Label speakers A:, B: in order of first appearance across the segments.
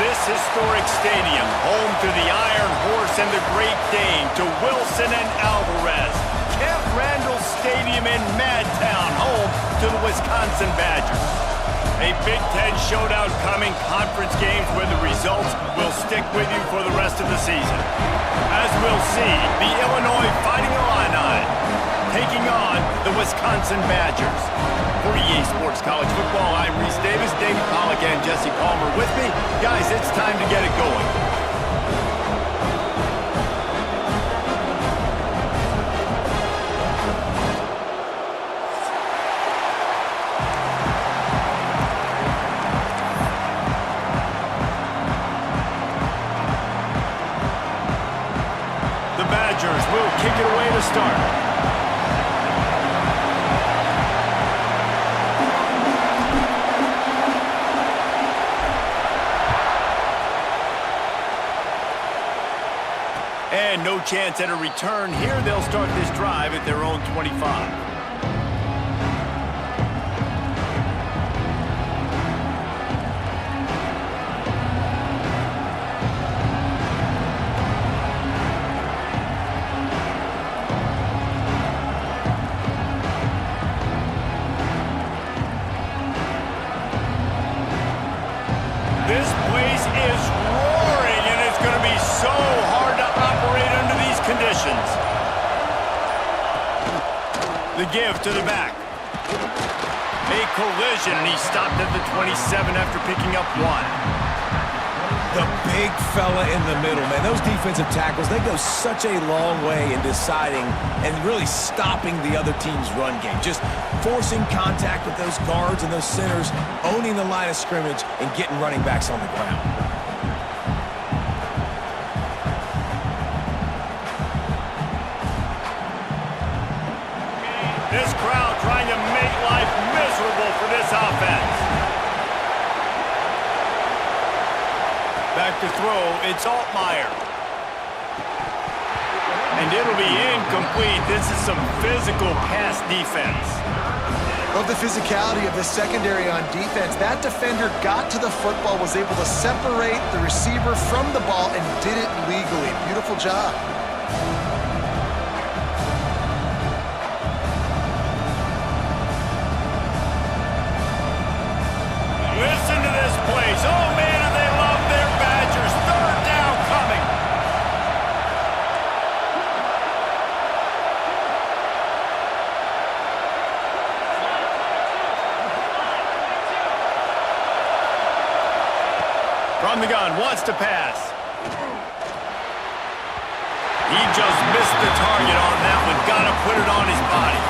A: this historic stadium, home to the Iron Horse and the Great Dane, to Wilson and Alvarez. Camp Randall Stadium in Madtown, home to the Wisconsin Badgers. A Big Ten showdown coming, conference games where the results will stick with you for the rest of the season. As we'll see, the Illinois Fighting Illini taking on the Wisconsin Badgers. For EA Sports College Football, I'm Reese Davis, David Pollack, and Jesse Palmer with me. Guys, it's time to get it going. The Badgers will kick it away to start. And no chance at a return here. They'll start this drive at their own 25. This place is roaring, and it's going to be so hard to operate under these conditions. The give to the back. A collision, and he stopped at the 27 after picking up one.
B: The big fella in the middle, man. Those defensive tackles, they go such a long way in deciding and really stopping the other team's run game. Just forcing contact with those guards and those centers, owning the line of scrimmage, and getting running backs on the ground.
A: This crowd trying to make life miserable for this offense. Back to throw, it's Altmaier. And it'll be incomplete. This is some physical pass defense.
C: Love the physicality of the secondary on defense. That defender got to the football, was able to separate the receiver from the ball, and did it legally. Beautiful job.
A: Listen to this place. Oh, man, do they love their Badgers. Third down coming. From the gun, wants to pass. He just missed the target on that one. Got to put it on his body.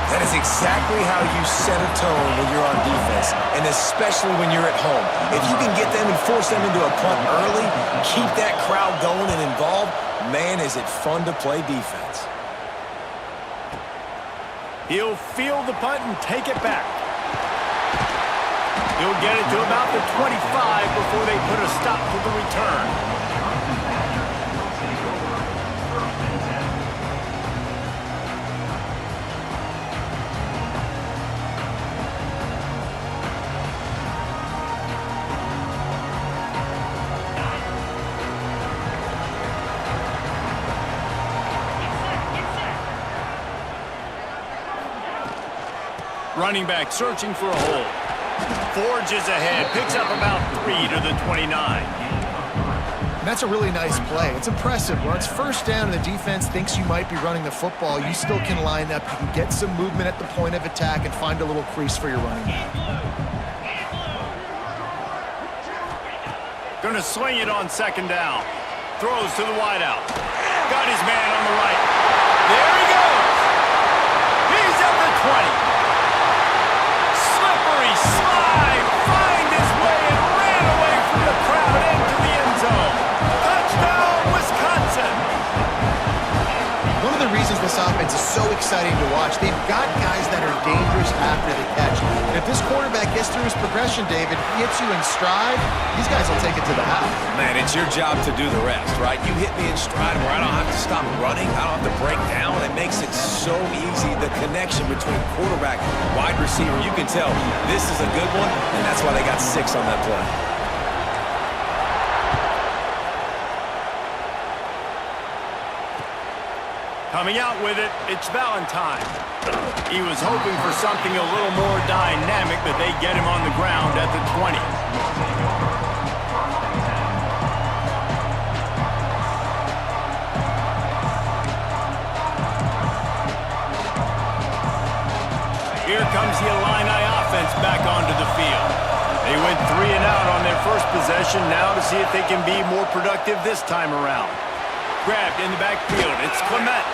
B: That is exactly how you set a tone when you're on defense, and especially when you're at home. If you can get them and force them into a punt early, keep that crowd going and involved, man, is it fun to play defense.
A: He'll field the punt and take it back. He'll get it to about the 25 before they put a stop to the return. Running back searching for a hole. Forges ahead, picks up about 3 to the 29.
C: That's a really nice play. It's impressive. Where it's first down and the defense thinks you might be running the football, you still can line up. You can get some movement at the point of attack and find a little crease for your running back.
A: Gonna swing it on second down. Throws to the wideout. Got his man on the right. There he goes. He's at the 20. Slippery slide, find his way and ran away from the crowd into the end zone. Touchdown, Wisconsin.
C: One of the reasons this offense is so exciting to watch, they've got guys that are dangerous after the catch. And if this quarterback gets through his progression, David, hits you in stride, these guys will take it to the house.
B: Man, it's your job to do the rest, right? You hit me in stride where I don't have to stop running, I don't have to break down. It makes it so easy, the connection between quarterback and wide receiver. You can tell this is a good one, and that's why they got 6 on that play.
A: Coming out with it, it's Valentine. He was hoping for something a little more dynamic, but they get him on the ground at the 20. Here comes the Illini offense back onto the field. They went 3 and out on their first possession, now to see if they can be more productive this time around. Grabbed in the backfield, it's Clement.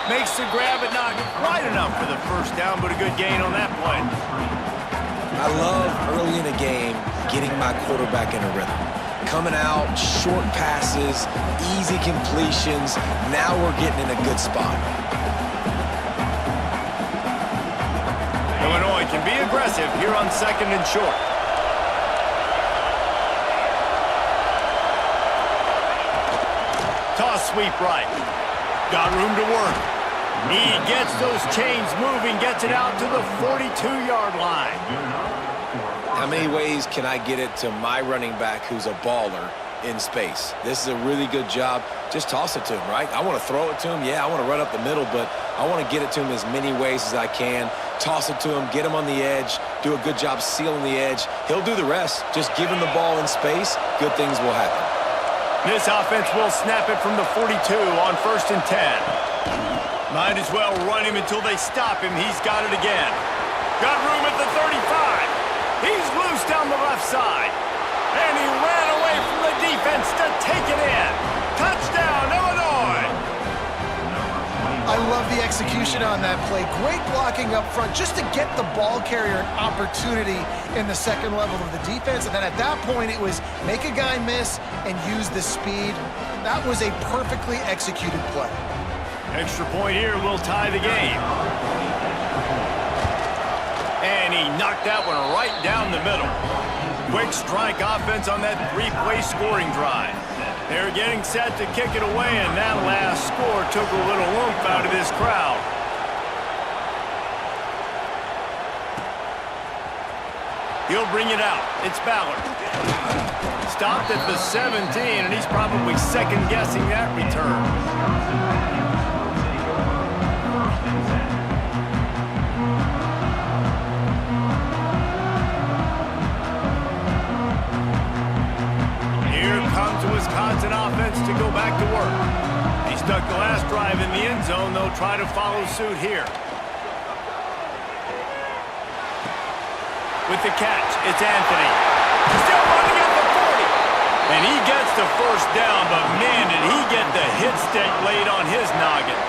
A: Makes the grab, but not quite enough for the first down, but a good gain on that play.
B: I love early in a game getting my quarterback in a rhythm. Coming out, short passes, easy completions. Now we're getting in a good spot.
A: Illinois can be aggressive here on 2nd and short. Toss sweep right. Got room to work. He gets those chains moving, gets it out to the 42-yard line.
B: How many ways can I get it to my running back who's a baller in space? This is a really good job. Just toss it to him, right? I want to throw it to him. Yeah, I want to run up the middle, but I want to get it to him as many ways as I can. Toss it to him, get him on the edge, do a good job sealing the edge. He'll do the rest. Just give him the ball in space, good things will happen.
A: This offense will snap it from the 42 on 1st and 10. Might as well run him until they stop him. He's got it again. Got room at the 35. He's loose down the left side. And he ran away from the defense to take it in. Touchdown, Illinois!
C: I love the execution on that play. Great blocking up front just to get the ball carrier an opportunity in the second level of the defense. And then at that point, it was make a guy miss and use the speed. That was a perfectly executed play.
A: Extra point here will tie the game. And he knocked that one right down the middle. Quick strike offense on that 3-play scoring drive. They're getting set to kick it away, and that last score took a little oomph out of this crowd. He'll bring it out. It's Ballard. Stopped at the 17, and he's probably second-guessing that return. Wisconsin offense to go back to work. He stuck the last drive in the end zone. They'll try to follow suit here. With the catch, it's Anthony. Still running at the 40. And he gets the first down, but man, did he get the hit stick laid on his noggin.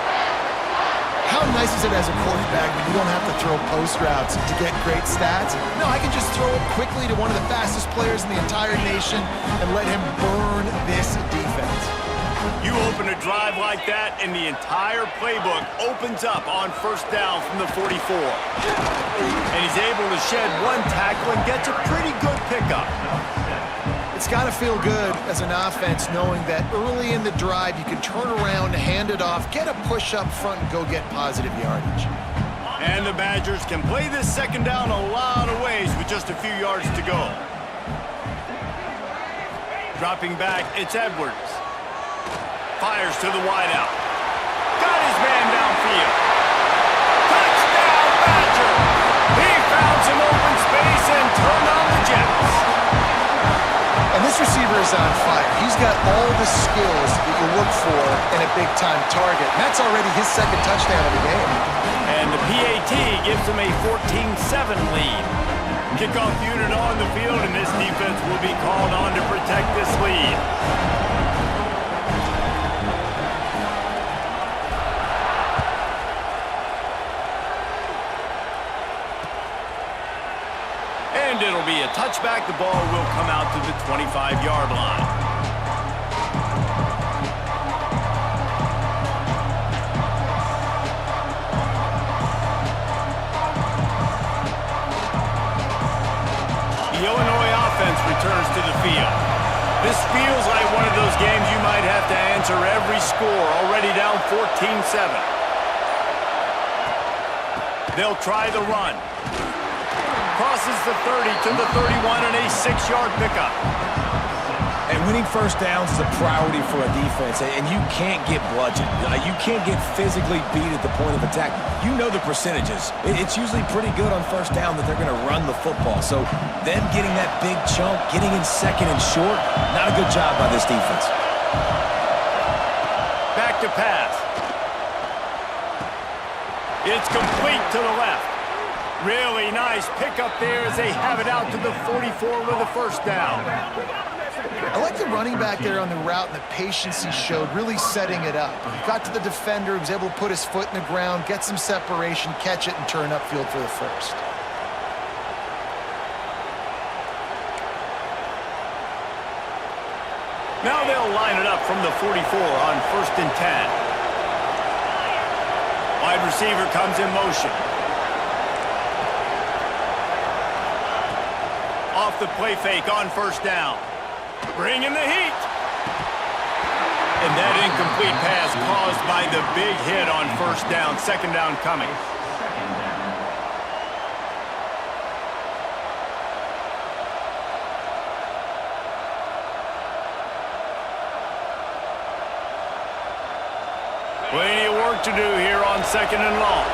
C: How nice is it as a quarterback when you don't have to throw post routes to get great stats? No, I can just throw it quickly to one of the fastest players in the entire nation and let him burn this defense.
A: You open a drive like that, and the entire playbook opens up on first down from the 44. And he's able to shed one tackle and gets a pretty good pickup.
C: It's got to feel good as an offense knowing that early in the drive you can turn around, hand it off, get a push up front, and go get positive yardage.
A: And the Badgers can play this second down a lot of ways with just a few yards to go. Dropping back, it's Edwards. Fires to the wideout. Got his man downfield. Touchdown, Badger! He found some open space and turned on the Jets.
C: And this receiver is on fire. He's got all the skills that you look for in a big-time target. And that's already his second touchdown of the game.
A: And the PAT gives him a 14-7 lead. Kickoff unit on the field, and this defense will be called on to protect this lead. And it'll be a touchback. The ball will come out to the 25-yard line. The Illinois offense returns to the field. This feels like one of those games you might have to answer every score, already down 14-7. They'll try the run. Crosses the 30 to the 31 and a 6-yard pickup.
B: And And winning first downs is a priority for a defense, and you can't get bludgeoned. You can't get physically beat at the point of attack. You know the percentages. It's usually pretty good on first down that they're going to run the football. So them getting that big chunk, getting in second and short, not a good job by this defense.
A: Back to pass. It's complete to the left. Really nice pickup there as they have it out to the 44 with a first down.
C: I like the running back there on the route and the patience he showed, really setting it up. He got to the defender, he was able to put his foot in the ground, get some separation, catch it, and turn upfield for the first.
A: Now they'll line it up from the 44 on 1st and 10. Wide receiver comes in motion. Off the play fake on first down. Bringing the heat. And that incomplete pass caused by the big hit on first down. Second down coming. Plenty of work to do here on second and long.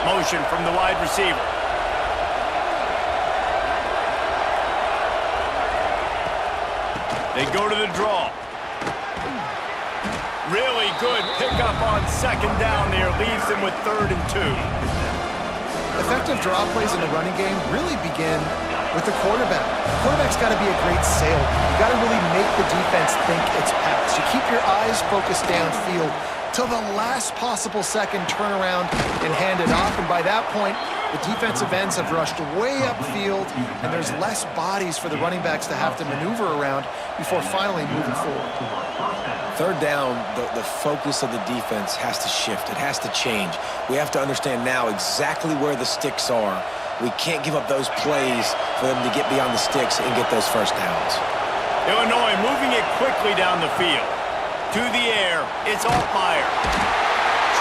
A: Motion from the wide receiver. They go to the draw. Really good pickup on second down there. Leaves them with 3rd and 2.
C: Effective draw plays in the running game really begin with the quarterback. The quarterback's got to be a great sailor. You got to really make the defense think it's pass. You keep your eyes focused downfield till the last possible second, turn around and hand it off. And by that point, the defensive ends have rushed way upfield, and there's less bodies for the running backs to have to maneuver around before finally moving forward.
B: Third down, the focus of the defense has to shift. It has to change. We have to understand now exactly where the sticks are. We can't give up those plays for them to get beyond the sticks and get those first downs.
A: Illinois moving it quickly down the field. To the air, it's Altmaier.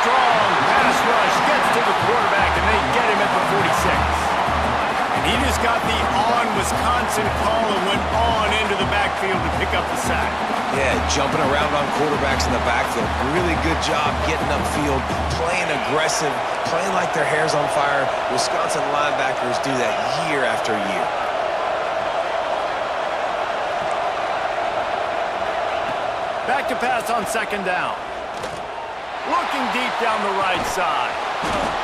A: Strong pass rush gets to the quarterback, and they get him at the 46. And he just got the on-Wisconsin call and went on into the backfield to pick up the sack.
B: Yeah, jumping around on quarterbacks in the backfield. Really good job getting upfield, playing aggressive, playing like their hair's on fire. Wisconsin linebackers do that year after year.
A: Back to pass on second down. Looking deep down the right side.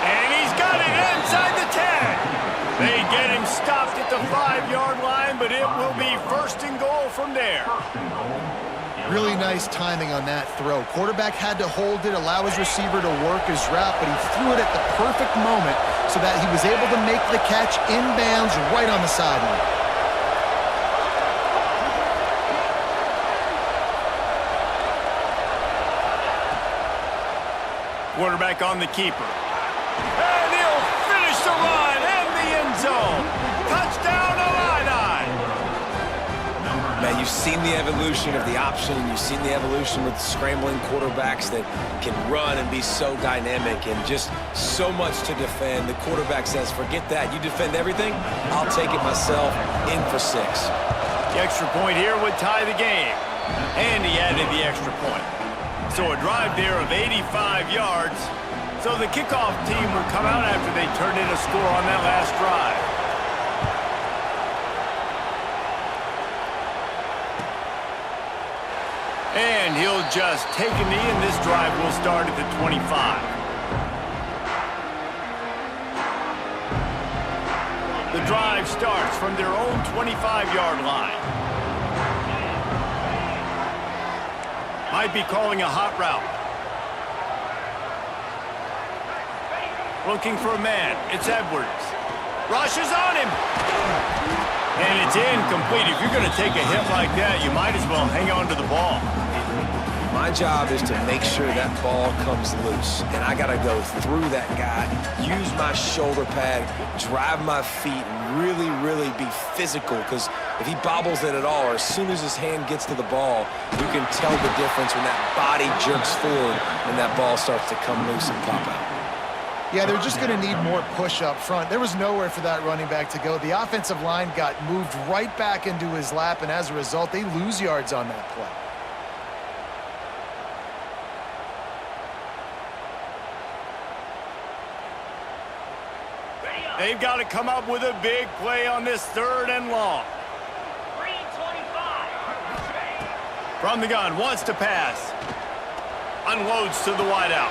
A: And he's got it inside the 10. They get him stopped at the 5-yard line, but it will be 1st and goal from there.
C: Really nice timing on that throw. Quarterback had to hold it, allow his receiver to work his route, but he threw it at the perfect moment so that he was able to make the catch inbounds right on the sideline.
A: Quarterback on the keeper. And he'll finish the run and the end zone. Touchdown, Illini!
B: Man, you've seen the evolution of the option, and you've seen the evolution with scrambling quarterbacks that can run and be so dynamic and just so much to defend. The quarterback says, forget that. You defend everything, I'll take it myself. In for 6.
A: The extra point here would tie the game. And he added the extra point. So a drive there of 85 yards. So the kickoff team will come out after they turned in a score on that last drive. And he'll just take a knee, and this drive will start at the 25. The drive starts from their own 25-yard line. Might be calling a hot route. Looking for a man. It's Edwards. Rushes on him. And it's incomplete. If you're going to take a hit like that, you might as well hang on to the ball.
B: My job is to make sure that ball comes loose, and I got to go through that guy, use my shoulder pad, drive my feet, and really be physical, because if he bobbles it at all, or as soon as his hand gets to the ball, you can tell the difference when that body jerks forward and that ball starts to come loose and pop out.
C: Yeah, they're just going to need more push up front. There was nowhere for that running back to go. The offensive line got moved right back into his lap, and as a result, they lose yards on that play.
A: They've got to come up with a big play on this 3rd and long. From the gun, wants to pass. Unloads to the wideout.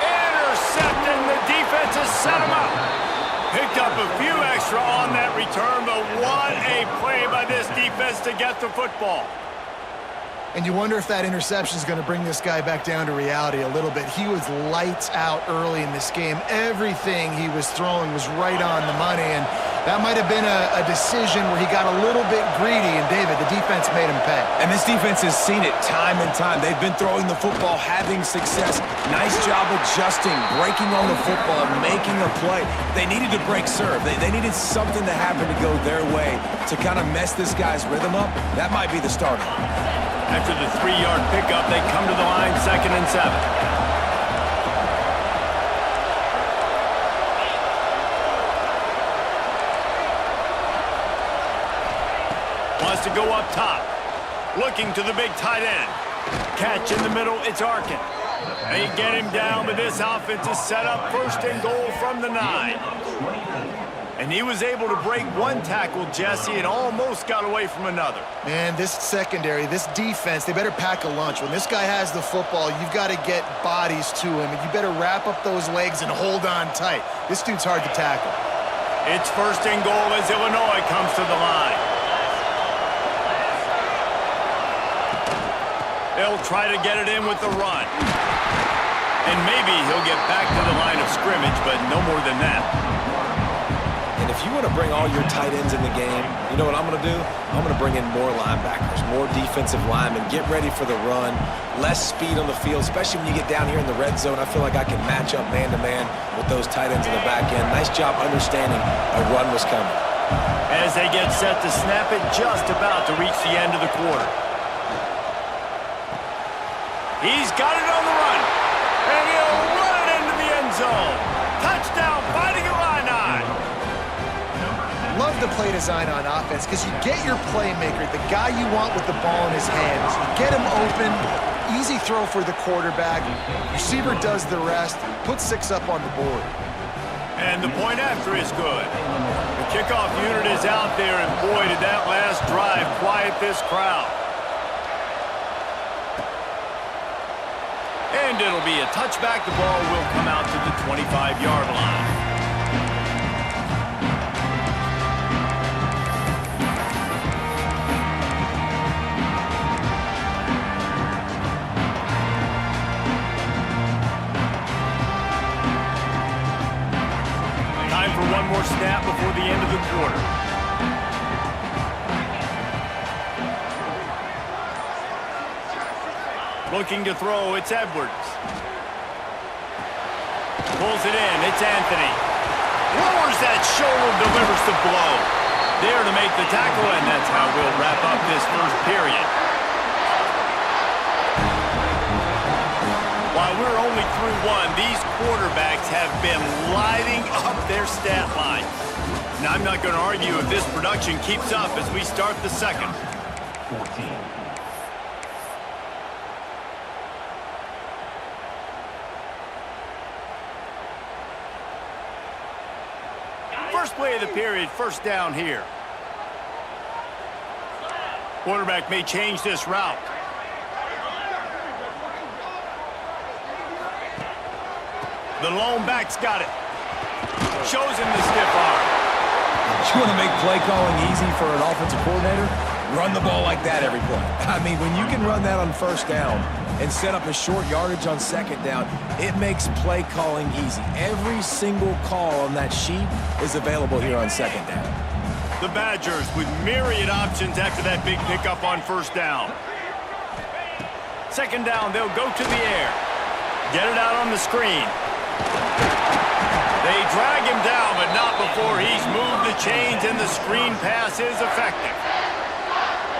A: Intercepted, the defense has set him up. Picked up a few extra on that return, but what a play by this defense to get the football.
C: And you wonder if that interception is going to bring this guy back down to reality a little bit. He was lights out early in this game. Everything he was throwing was right on the money, and that might have been a decision where he got a little bit greedy, and David, the defense made him pay.
B: And this defense has seen it time and time. They've been throwing the football, having success. Nice job adjusting, breaking on the football, making a play. They needed to break serve. They needed something to happen to go their way to kind of mess this guy's rhythm up. That might be the starter.
A: After the 3-yard pickup, they come to the line, 2nd and 7. Wants to go up top. Looking to the big tight end. Catch in the middle, it's Arkin. They get him down, but this offense is set up 1st and goal from the 9. And he was able to break one tackle, Jesse, and almost got away from another.
C: Man, this secondary, this defense, they better pack a lunch. When this guy has the football, you've got to get bodies to him, and you better wrap up those legs and hold on tight. This dude's hard to tackle.
A: It's 1st and goal as Illinois comes to the line. They'll try to get it in with the run. And maybe he'll get back to the line of scrimmage, but no more than that.
B: And if you want to bring all your tight ends in the game, you know what I'm going to do? I'm going to bring in more linebackers, more defensive linemen, get ready for the run, less speed on the field, especially when you get down here in the red zone. I feel like I can match up man-to-man with those tight ends in the back end. Nice job understanding a run was coming.
A: As they get set to snap it, just about to reach the end of the quarter. He's got it on the run, and he'll run it into the end zone. Touchdown, Fighting Illini.
C: Love the play design on offense because you get your playmaker, the guy you want with the ball in his hands. You get him open, easy throw for the quarterback. Receiver does the rest, put 6 up on the board.
A: And the point after is good. The kickoff unit is out there, and boy, did that last drive quiet this crowd. And it'll be a touchback. The ball will come out to the 25-yard line. Time for one more snap before the end of the quarter. Looking to throw, it's Edwards. Pulls it in, it's Anthony. Lowers that shoulder, delivers the blow. There to make the tackle, and that's how we'll wrap up this 1st period. While we're only through 1, these quarterbacks have been lighting up their stat lines. Now, I'm not going to argue if this production keeps up as we start the 2nd. 14. First play of the period, 1st down here. Quarterback may change this route. The lone back's got it. Shows him the stiff arm.
B: You want to make play calling easy for an offensive coordinator? Run the ball like that every play. I mean, when you can run that on 1st down and set up a short yardage on 2nd down, it makes play calling easy. Every single call on that sheet is available here on 2nd down.
A: The Badgers with myriad options after that big pickup on 1st down. 2nd down, they'll go to the air. Get it out on the screen. They drag him down, but not before he's moved the chains, and the screen pass is effective.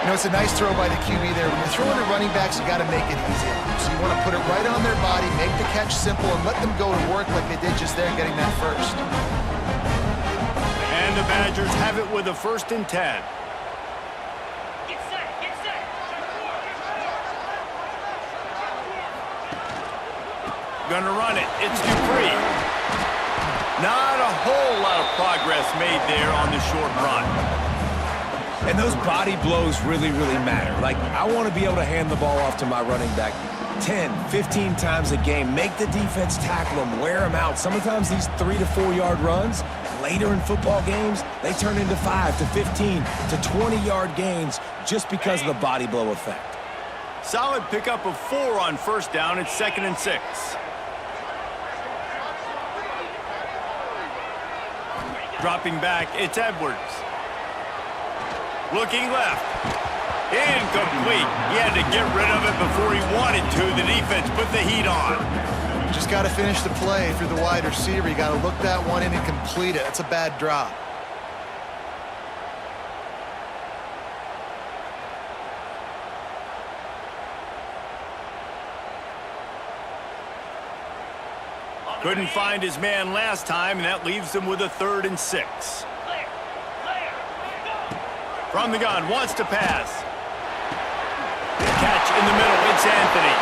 C: You know, it's a nice throw by the QB there. When you're throwing to running backs, you got to make it easy. So you want to put it right on their body, make the catch simple, and let them go to work like they did just there, getting that first.
A: And the Badgers have it with a 1st and 10.
D: Get set, get set.
A: Gonna run it. It's Dupree. Not a whole lot of progress made there on the short run.
B: And those body blows really, really matter. Like, I want to be able to hand the ball off to my running back 10, 15 times a game. Make the defense tackle them, wear them out. Sometimes these 3 to 4 yard runs, later in football games, they turn into 5 to 15 to 20-yard gains just because of the body blow effect.
A: Solid pickup of 4 on 1st down. It's 2nd and 6. Dropping back, it's Edwards. Looking left. Incomplete. He had to get rid of it before he wanted to. The defense put the heat on.
C: Just got to finish the play through the wide receiver. You got to look that one in and complete it. That's a bad drop.
A: Couldn't find his man last time, and that leaves him with a 3rd and 6. From the gun, wants to pass. Catch in the middle, it's Anthony.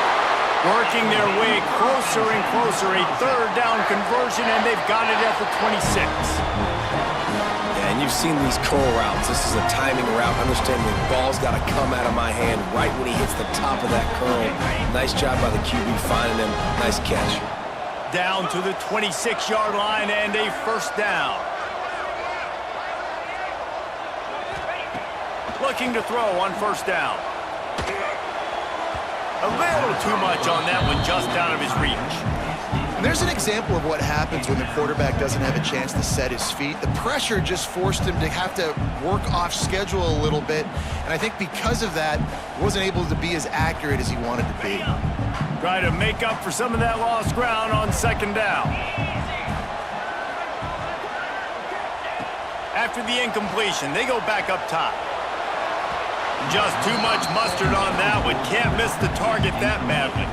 A: Working their way closer and closer, a 3rd down conversion, and they've got it at the 26.
B: Yeah, and you've seen these curl routes. This is a timing route. Understand the ball's got to come out of my hand right when he hits the top of that curl. Nice job by the QB finding him. Nice catch.
A: Down to the 26-yard line and a 1st down. Looking to throw on 1st down. A little too much on that one, just out of his reach.
C: And there's an example of what happens when the quarterback doesn't have a chance to set his feet. The pressure just forced him to have to work off schedule a little bit. And I think because of that, he wasn't able to be as accurate as he wanted to be.
A: Try to make up for some of that lost ground on 2nd down. After the incompletion, they go back up top. Just too much mustard on that one. Can't miss the target that badly.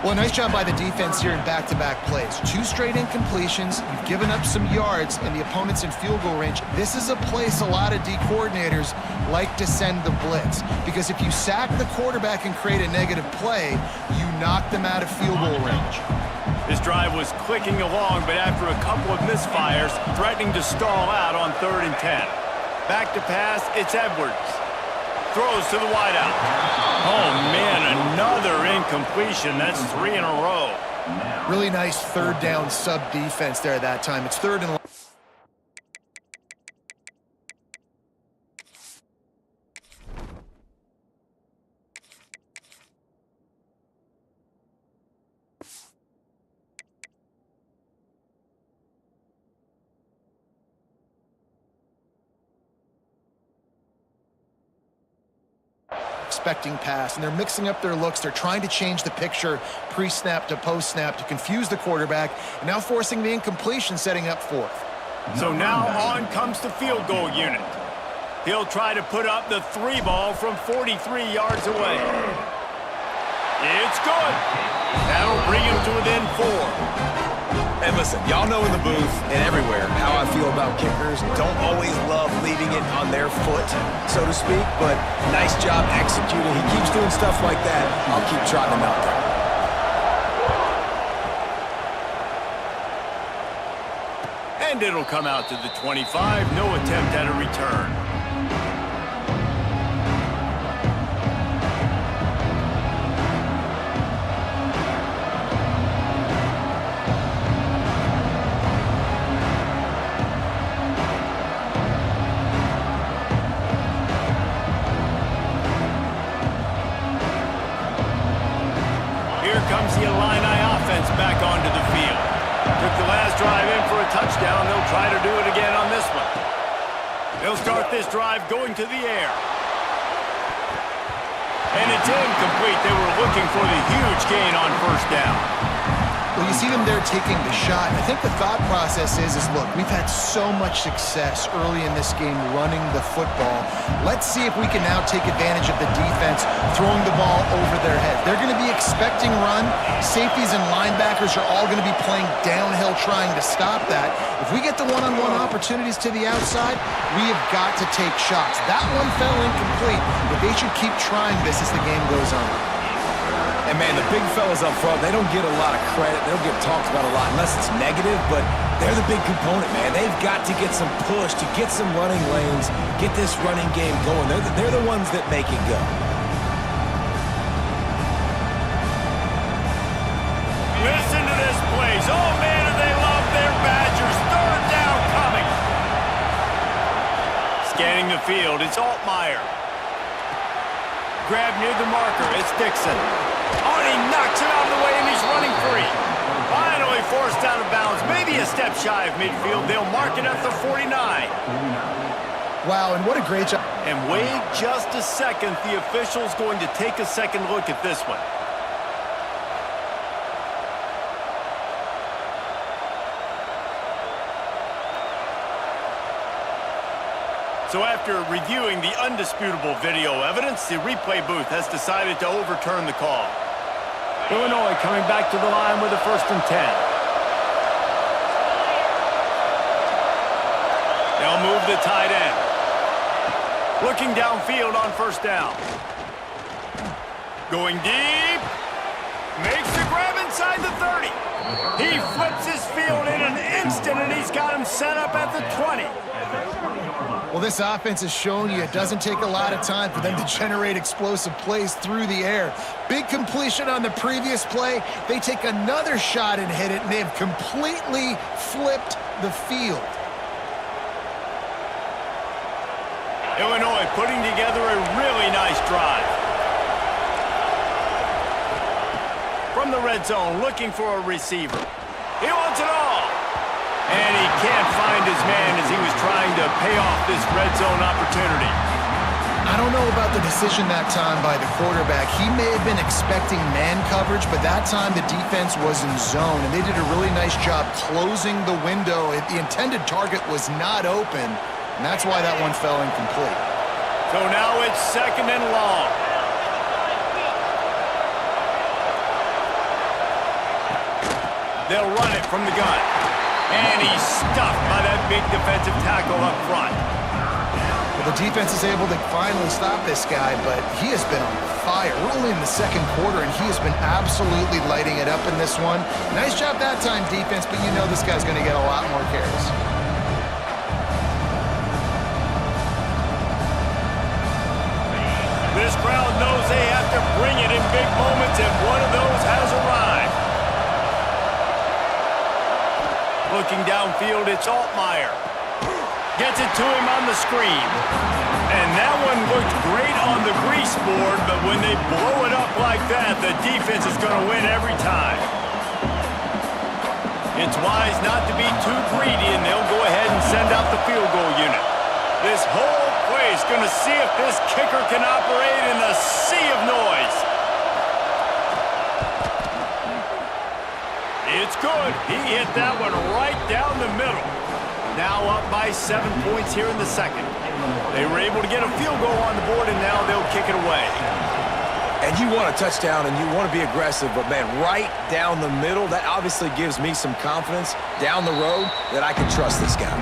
C: Well, nice job by the defense here in back-to-back plays. 2 straight incompletions. You've given up some yards, and the opponent's in field goal range. This is a place a lot of D coordinators like to send the blitz, because if you sack the quarterback and create a negative play, you knock them out of field goal range.
A: This drive was clicking along, but after a couple of misfires, threatening to stall out on 3rd and 10. Back to pass, it's Edwards. Throws to the wideout. Oh, man, another incompletion. That's 3 in a row.
C: Really nice 3rd down sub-defense there that time. It's 3rd and long. Expecting pass, and they're mixing up their looks. They're trying to change the picture pre-snap to post-snap to confuse the quarterback, and now forcing the incompletion, setting up 4th.
A: So now on comes the field goal unit. He'll try to put up the 3 ball from 43 yards away. It's good. That'll bring him to within 4.
B: And listen, y'all know in the booth and everywhere how I feel about kickers. Don't always love leaving it on their foot, so to speak, but nice job executing. He keeps doing stuff like that. I'll keep trotting him out there.
A: And it'll come out to the 25. No attempt at a return. Comes the Illini offense back onto the field. Took the last drive in for a touchdown. They'll try to do it again on this one. They'll start this drive going to the air. And it's incomplete. They were looking for the huge gain on 1st down.
C: Well, you see them there taking the shot. And I think the thought process is look, we've had so much success early in this game running the football. Let's see if we can now take advantage of the defense throwing the ball over their head. They're going to be expecting run. Safeties and linebackers are all going to be playing downhill trying to stop that. If we get the one-on-one opportunities to the outside, we have got to take shots. That one fell incomplete, but they should keep trying this as the game goes on.
B: And, man, the big fellas up front, they don't get a lot of credit. They don't get talked about a lot unless it's negative, but they're the big component, man. They've got to get some push, to get some running lanes, get this running game going. They're the ones that make it go.
A: Listen to this place. Oh, man, do they love their Badgers. Third down coming. Scanning the field, it's Altmaier. Grab near the marker, it's Dixon. Oh, and he knocks him out of the way, and he's running free. Finally forced out of bounds, maybe a step shy of midfield. They'll mark it at the 49.
C: Wow, and what a great job.
A: And wait just a second. The official's going to take a second look at this one. So after reviewing the undisputable video evidence, the replay booth has decided to overturn the call. Illinois coming back to the line with a 1st and 10. They'll move the tight end. Looking downfield on 1st down. Going deep. Makes the grab inside the 30. He flips his field in an instant, and he's got him set up at the 20.
C: Well, this offense has shown you it doesn't take a lot of time for them to generate explosive plays through the air. Big completion on the previous play. They take another shot and hit it, and they've completely flipped the field.
A: Illinois putting together a really nice drive. From the red zone, looking for a receiver. He wants it all. And he can't find his man as he was trying to pay off this red zone opportunity.
C: I don't know about the decision that time by the quarterback. He may have been expecting man coverage, but that time the defense was in zone, and they did a really nice job closing the window. The intended target was not open, and that's why that one fell incomplete.
A: So now it's 2nd and long. They'll run it from the gun. And he's stuffed by that big defensive tackle up front.
C: Well, the defense is able to finally stop this guy, but he has been on fire. We're only in the 2nd quarter, and he has been absolutely lighting it up in this one. Nice job that time, defense, but you know this guy's going to get a lot more carries.
A: This crowd knows they have to bring it in big moments, and one of those has arrived. Looking downfield, it's Altmaier. Gets it to him on the screen. And that one looked great on the grease board, but when they blow it up like that, the defense is going to win every time. It's wise not to be too greedy, and they'll go ahead and send out the field goal unit. This whole place going to see if this kicker can operate in the sea of noise. It's good. He hit that one right down the middle. Now up by 7 points here in the 2nd. They were able to get a field goal on the board, and now they'll kick it away.
B: And you want a touchdown, and you want to be aggressive, but, man, right down the middle, that obviously gives me some confidence down the road that I can trust this guy.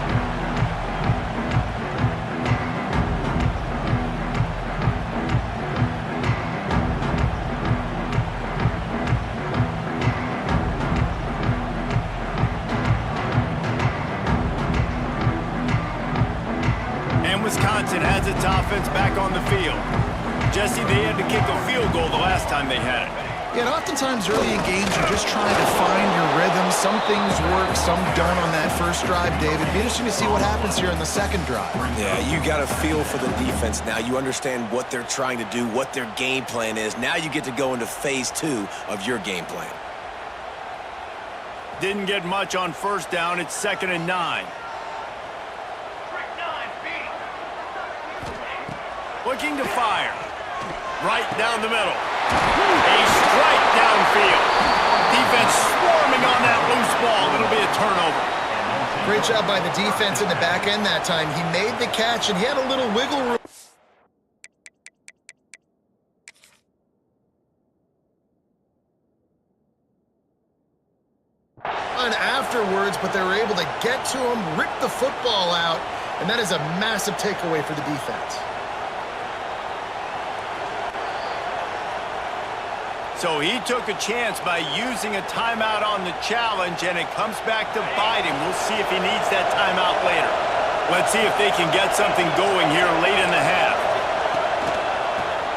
A: Wisconsin has its offense back on the field. Jesse, they had to kick a field goal the last time they had it.
C: Yeah, and oftentimes early in games, you're just trying to find your rhythm. Some things work, some don't on that first drive, David. Be interesting to see what happens here in the 2nd drive.
B: Yeah, you got a feel for the defense now. You understand what they're trying to do, what their game plan is. Now you get to go into phase 2 of your game plan.
A: Didn't get much on 1st down. It's 2nd and 9. Looking to fire. Right down the middle. A strike downfield. defense swarming on that loose ball. It'll be a turnover.
C: Great job by the defense in the back end that time. He made the catch, and he had a little wiggle room. Afterwards, but they were able to get to him, rip the football out, and that is a massive takeaway for the defense.
A: So he took a chance by using a timeout on the challenge, and it comes back to bite him. We'll see if he needs that timeout later. Let's see if they can get something going here late in the half.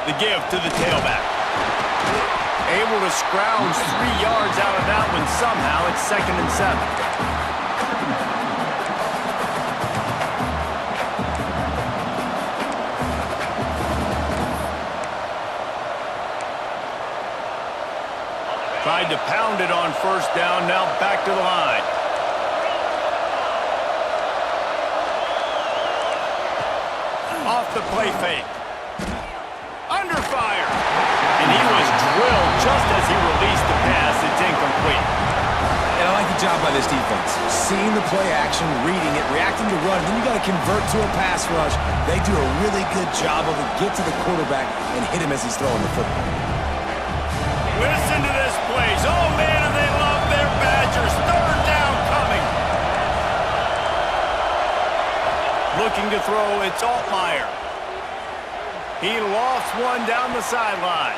A: The give to the tailback. Able to scrounge 3 yards out of that one somehow. It's 2nd and 7. Tried to pound it on 1st down, now back to the line. Off the play fake. Under fire. And he was drilled just as he released the pass. It's incomplete.
B: And I like the job by this defense. Seeing the play action, reading it, reacting to run. Then you got to convert to a pass rush. They do a really good job of it. Get to the quarterback and hit him as he's throwing the football.
A: Listen to this plays. Oh, man, and they love their Badgers. 3rd down coming. Looking to throw, it's Altmaier. He lost one down the sideline.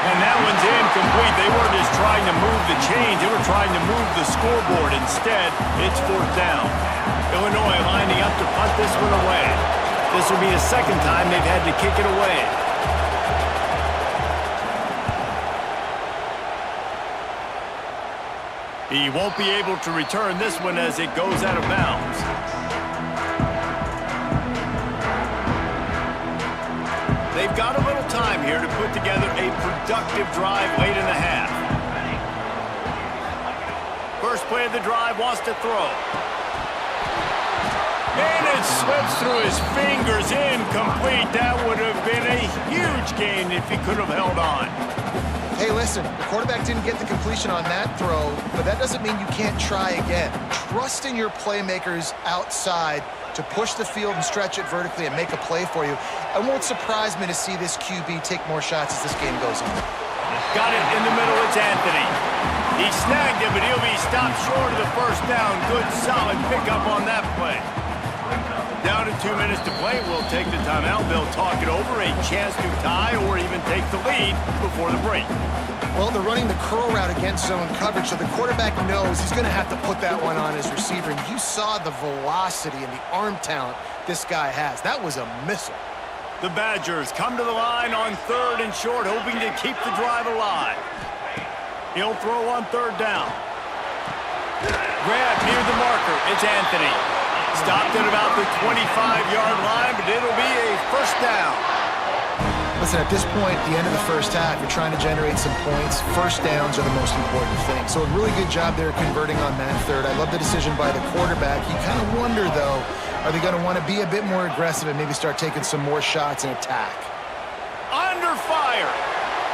A: And that one's incomplete. They weren't just trying to move the chains. They were trying to move the scoreboard. Instead, it's 4th down. Illinois lining up to punt this one away. This will be the 2nd time they've had to kick it away. He won't be able to return this one as it goes out of bounds. They've got a little time here to put together a productive drive late in the half. First play of the drive, wants to throw. And it slips through his fingers, incomplete. That would have been a huge gain if he could have held on.
C: Hey, listen, the quarterback didn't get the completion on that throw, but that doesn't mean you can't try again. Trust in your playmakers outside to push the field and stretch it vertically and make a play for you. It won't surprise me to see this QB take more shots as this game goes on.
A: Got it in the middle, it's Anthony. He snagged it, but he'll be stopped short of the 1st down. Good, solid pickup on that play. Down to 2 minutes to play. We'll take the timeout. They'll talk it over. A chance to tie or even take the lead before the break.
C: Well, they're running the curl route against zone coverage, so the quarterback knows he's going to have to put that one on his receiver. And you saw the velocity and the arm talent this guy has. That was a missile.
A: The Badgers come to the line on 3rd and short, hoping to keep the drive alive. He'll throw on 3rd down. Grab near the marker. It's Anthony. Stopped at about the 25-yard line, but it'll be a 1st down.
C: Listen, at this point, the end of the 1st half, you're trying to generate some points. 1st downs are the most important thing. So a really good job there converting on that 3rd. I love the decision by the quarterback. You kind of wonder, though, are they going to want to be a bit more aggressive and maybe start taking some more shots and attack?
A: Under fire.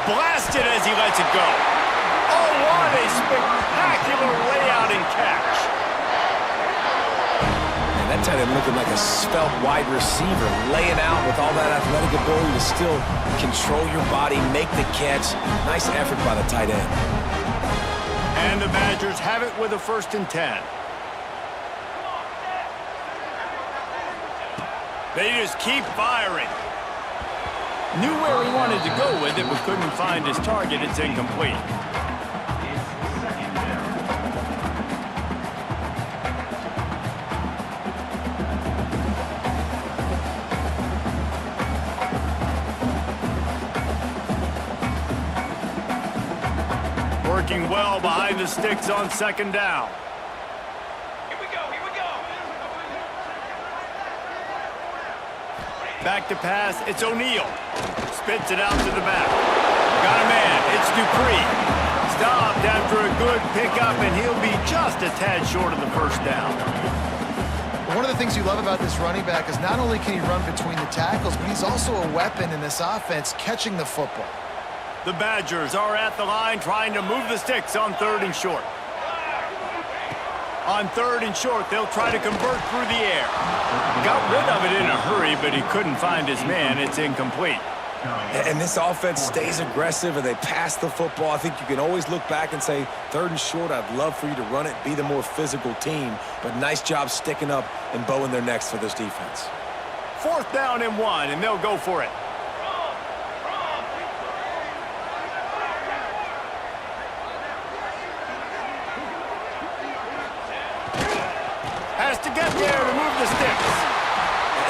A: Blasted as he lets it go. Oh, what a spectacular layout and catch.
B: That tight end looking like a svelte wide receiver, laying out with all that athletic ability to still control your body, make the catch. Nice effort by the tight end.
A: And the Badgers have it with a 1st and 10. They just keep firing. Knew where he wanted to go with it, but couldn't find his target. It's incomplete. Working well behind the sticks on 2nd down.
D: Here we go, here we go.
A: Back to pass, it's O'Neal. Spits it out to the back. Got a man, it's Dupree. Stopped after a good pickup, and he'll be just a tad short of the 1st down.
C: One of the things you love about this running back is not only can he run between the tackles, but he's also a weapon in this offense catching the football.
A: The Badgers are at the line trying to move the sticks on 3rd and short. On 3rd and short, they'll try to convert through the air. Got rid of it in a hurry, but he couldn't find his man. It's incomplete.
B: And this offense stays aggressive and they pass the football. I think you can always look back and say, 3rd and short, I'd love for you to run it, be the more physical team. But nice job sticking up and bowing their necks for this defense.
A: 4th down and 1, and they'll go for it. Has to get there to move the sticks.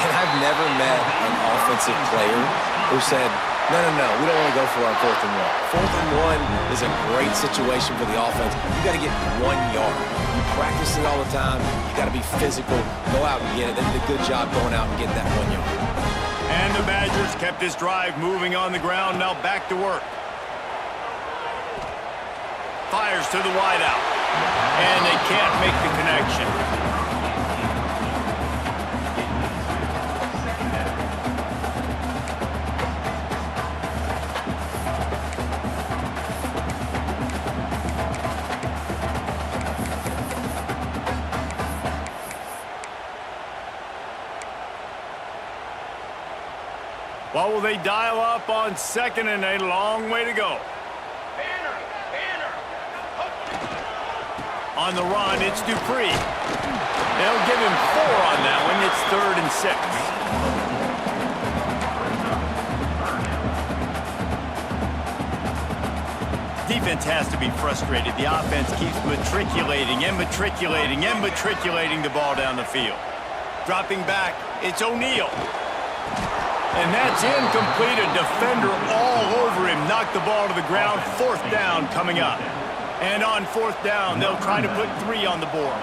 B: And I've never met an offensive player who said, no, we don't want to go for our 4th and 1. 4th and 1 is a great situation for the offense. You got to get 1 yard. You practice it all the time. You got to be physical. Go out and get it. They did a good job going out and getting that 1 yard.
A: And the Badgers kept this drive moving on the ground. Now back to work. Fires to the wideout. And they can't make the connection. What will they dial up on 2nd and a long way to go? On the run, it's Dupree. They'll give him 4 on that one. It's 3rd and 6. Defense has to be frustrated. The offense keeps matriculating the ball down the field. Dropping back, it's O'Neal. And that's incomplete. A defender all over him. Knocked the ball to the ground. 4th down coming up. And on 4th down, they'll try to put 3 on the board.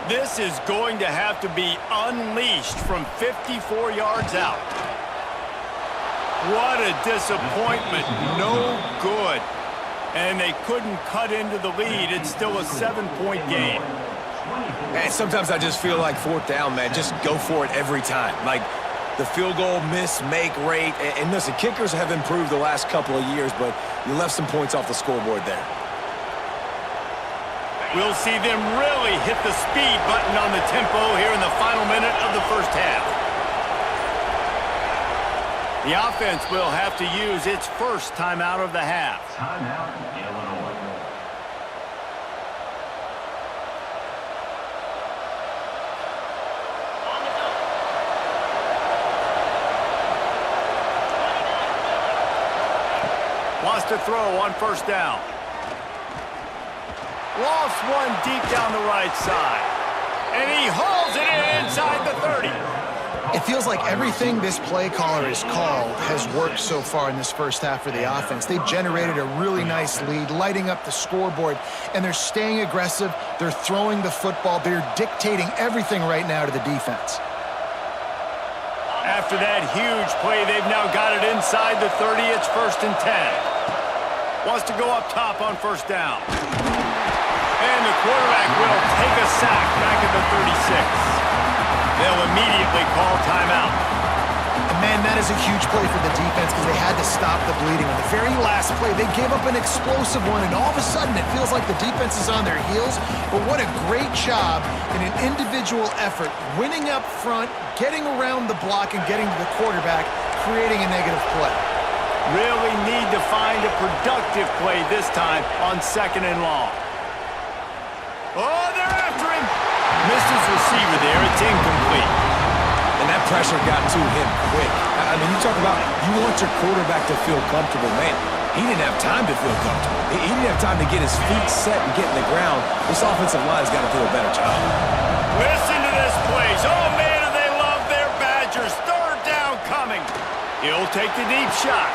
A: This is going to have to be unleashed from 54 yards out. What a disappointment. No good. And they couldn't cut into the lead. It's still a 7-point game.
B: And sometimes I just feel like 4th down, man, just go for it every time. Like, the field goal miss-make rate. And listen, kickers have improved the last couple of years, but you left some points off the scoreboard there.
A: We'll see them really hit the speed button on the tempo here in the final minute of the first half. The offense will have to use its first timeout of the half.
E: Timeout, Illinois.
A: Wants to throw on 1st down. Lost one deep down the right side. And he hauls it in inside the 30.
C: It feels like everything this play caller has called has worked so far in this first half for the offense. They've generated a really nice lead, lighting up the scoreboard, and they're staying aggressive. They're throwing the football. They're dictating everything right now to the defense.
A: After that huge play, they've now got it inside the 30. It's 1st and 10. Wants to go up top on 1st down. And the quarterback will take a sack back at the 36. They'll immediately call timeout.
C: And man, that is a huge play for the defense because they had to stop the bleeding. On the very last play, they gave up an explosive one, and all of a sudden it feels like the defense is on their heels. But what a great job in an individual effort, winning up front, getting around the block, and getting to the quarterback, creating a negative play.
A: Really need to find a productive play this time on 2nd and long. Oh, they're after him. Missed his receiver there. It's incomplete.
B: And that pressure got to him quick. I mean, you talk about you want your quarterback to feel comfortable. Man, he didn't have time to feel comfortable. He didn't have time to get his feet set and get in the ground. This offensive line's got to do a better job.
A: Listen to this place. Oh, man, do they love their Badgers. 3rd down coming. He'll take the deep shot.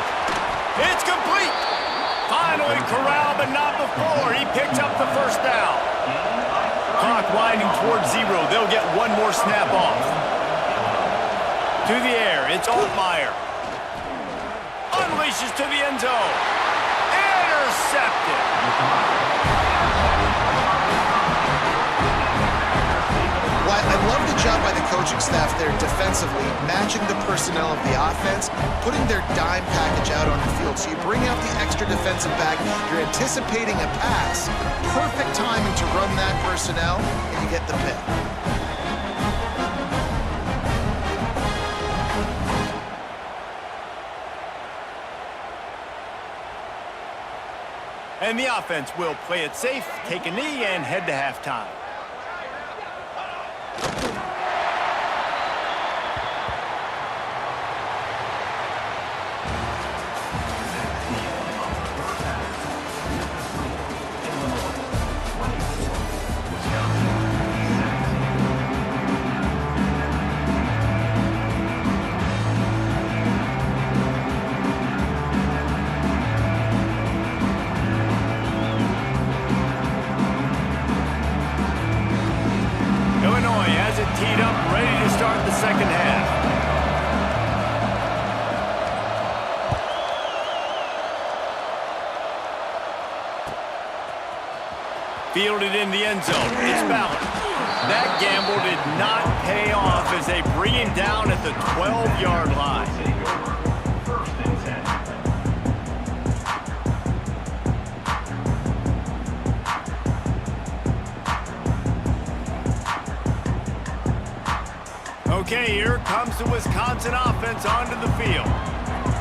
A: It's complete. Finally corralled, but not before. He picks up the 1st down. Clock winding towards 0. They'll get 1 more snap off. To the air, it's Altmaier. Unleashes to the end zone. Intercepted.
C: Well, I love the job by the coach coaching staff there defensively, matching the personnel of the offense, putting their dime package out on the field. So you bring out the extra defensive back, you're anticipating a pass, perfect timing to run that personnel, and you get the pick.
A: And the offense will play it safe, take a knee, and head to halftime. Teed up, ready to start the second half. Fielded in the end zone. It's Ballard. That gamble did not pay off as they bring him down at the 12-yard line. Okay, here comes the Wisconsin offense onto the field.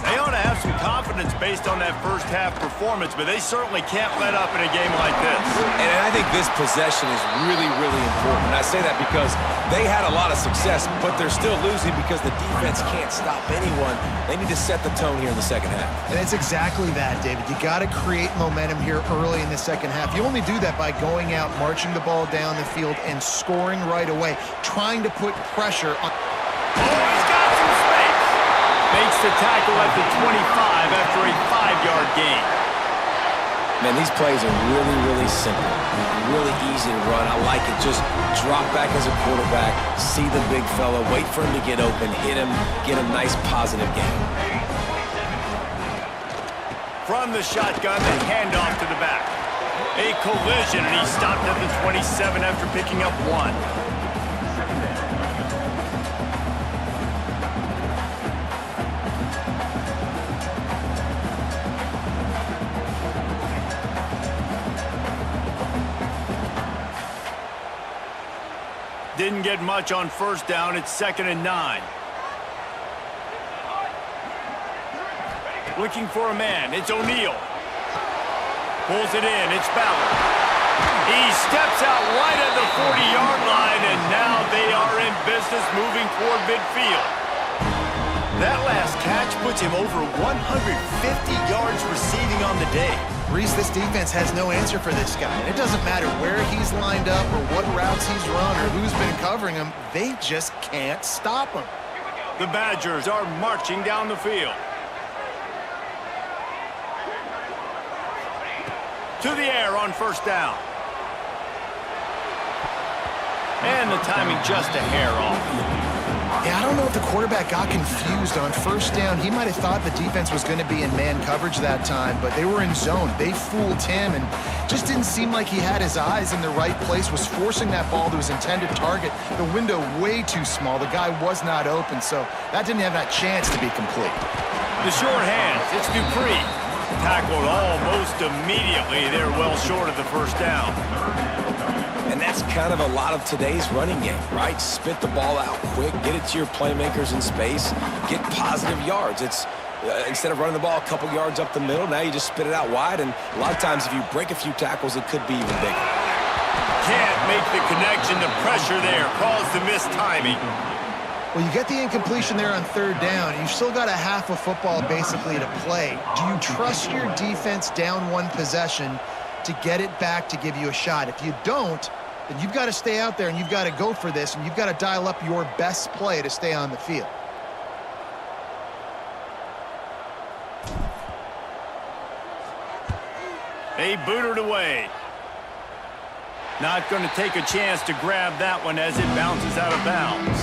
A: They ought to have some confidence based on that first half performance, but they certainly can't let up in a game like this.
B: And I think this possession is really, really important. And I say that because they had a lot of success, but they're still losing because the defense can't stop anyone. They need to set the tone here in the second half.
C: And it's exactly that, David. You got to create momentum here early in the second half. You only do that by going out, marching the ball down the field, and scoring right away, trying to put pressure on.
A: Oh, he's got some space. Makes the tackle at the 25 after a 5-yard gain.
B: Man, these plays are really, really simple. Really easy to run. I like it. Just drop back as a quarterback, see the big fella, wait for him to get open, hit him, get a nice positive gain.
A: From the shotgun, the handoff to the back. A collision, and he stopped at the 27 after picking up 1. Didn't get much on first down. It's 2nd and 9. Looking for a man. It's O'Neal. Pulls it in. It's Ballard. He steps out right at the 40-yard line, and now they are in business moving toward midfield. That last catch puts him over 150 yards receiving on the day.
C: Reese, this defense has no answer for this guy. And it doesn't matter where he's lined up or what routes he's run or who's been covering him. They just can't stop him.
A: The Badgers are marching down the field. To the air on first down. And the timing just a hair off.
C: Yeah, I don't know if the quarterback got confused on first down. He might have thought the defense was going to be in man coverage that time, but they were in zone. They fooled him and just didn't seem like he had his eyes in the right place, was forcing that ball to his intended target. The window way too small. The guy was not open, so that didn't have that chance to be complete.
A: The short hands, it's Dupree. Tackled almost immediately. They're well short of the first down.
B: And that's kind of a lot of today's running game, right? Spit the ball out quick, get it to your playmakers in space, get positive yards. It's instead of running the ball a couple yards up the middle, now you just spit it out wide, and a lot of times if you break a few tackles, it could be even bigger.
A: Can't make the connection. The pressure there caused the missed timing.
C: Well, you get the incompletion there on third down. You've still got a half of football basically to play. Do you trust your defense down one possession to get it back to give you a shot? If you don't, then you've got to stay out there and you've got to go for this, and you've got to dial up your best play to stay on the field.
A: They booted away. Not going to take a chance to grab that one as it bounces out of bounds.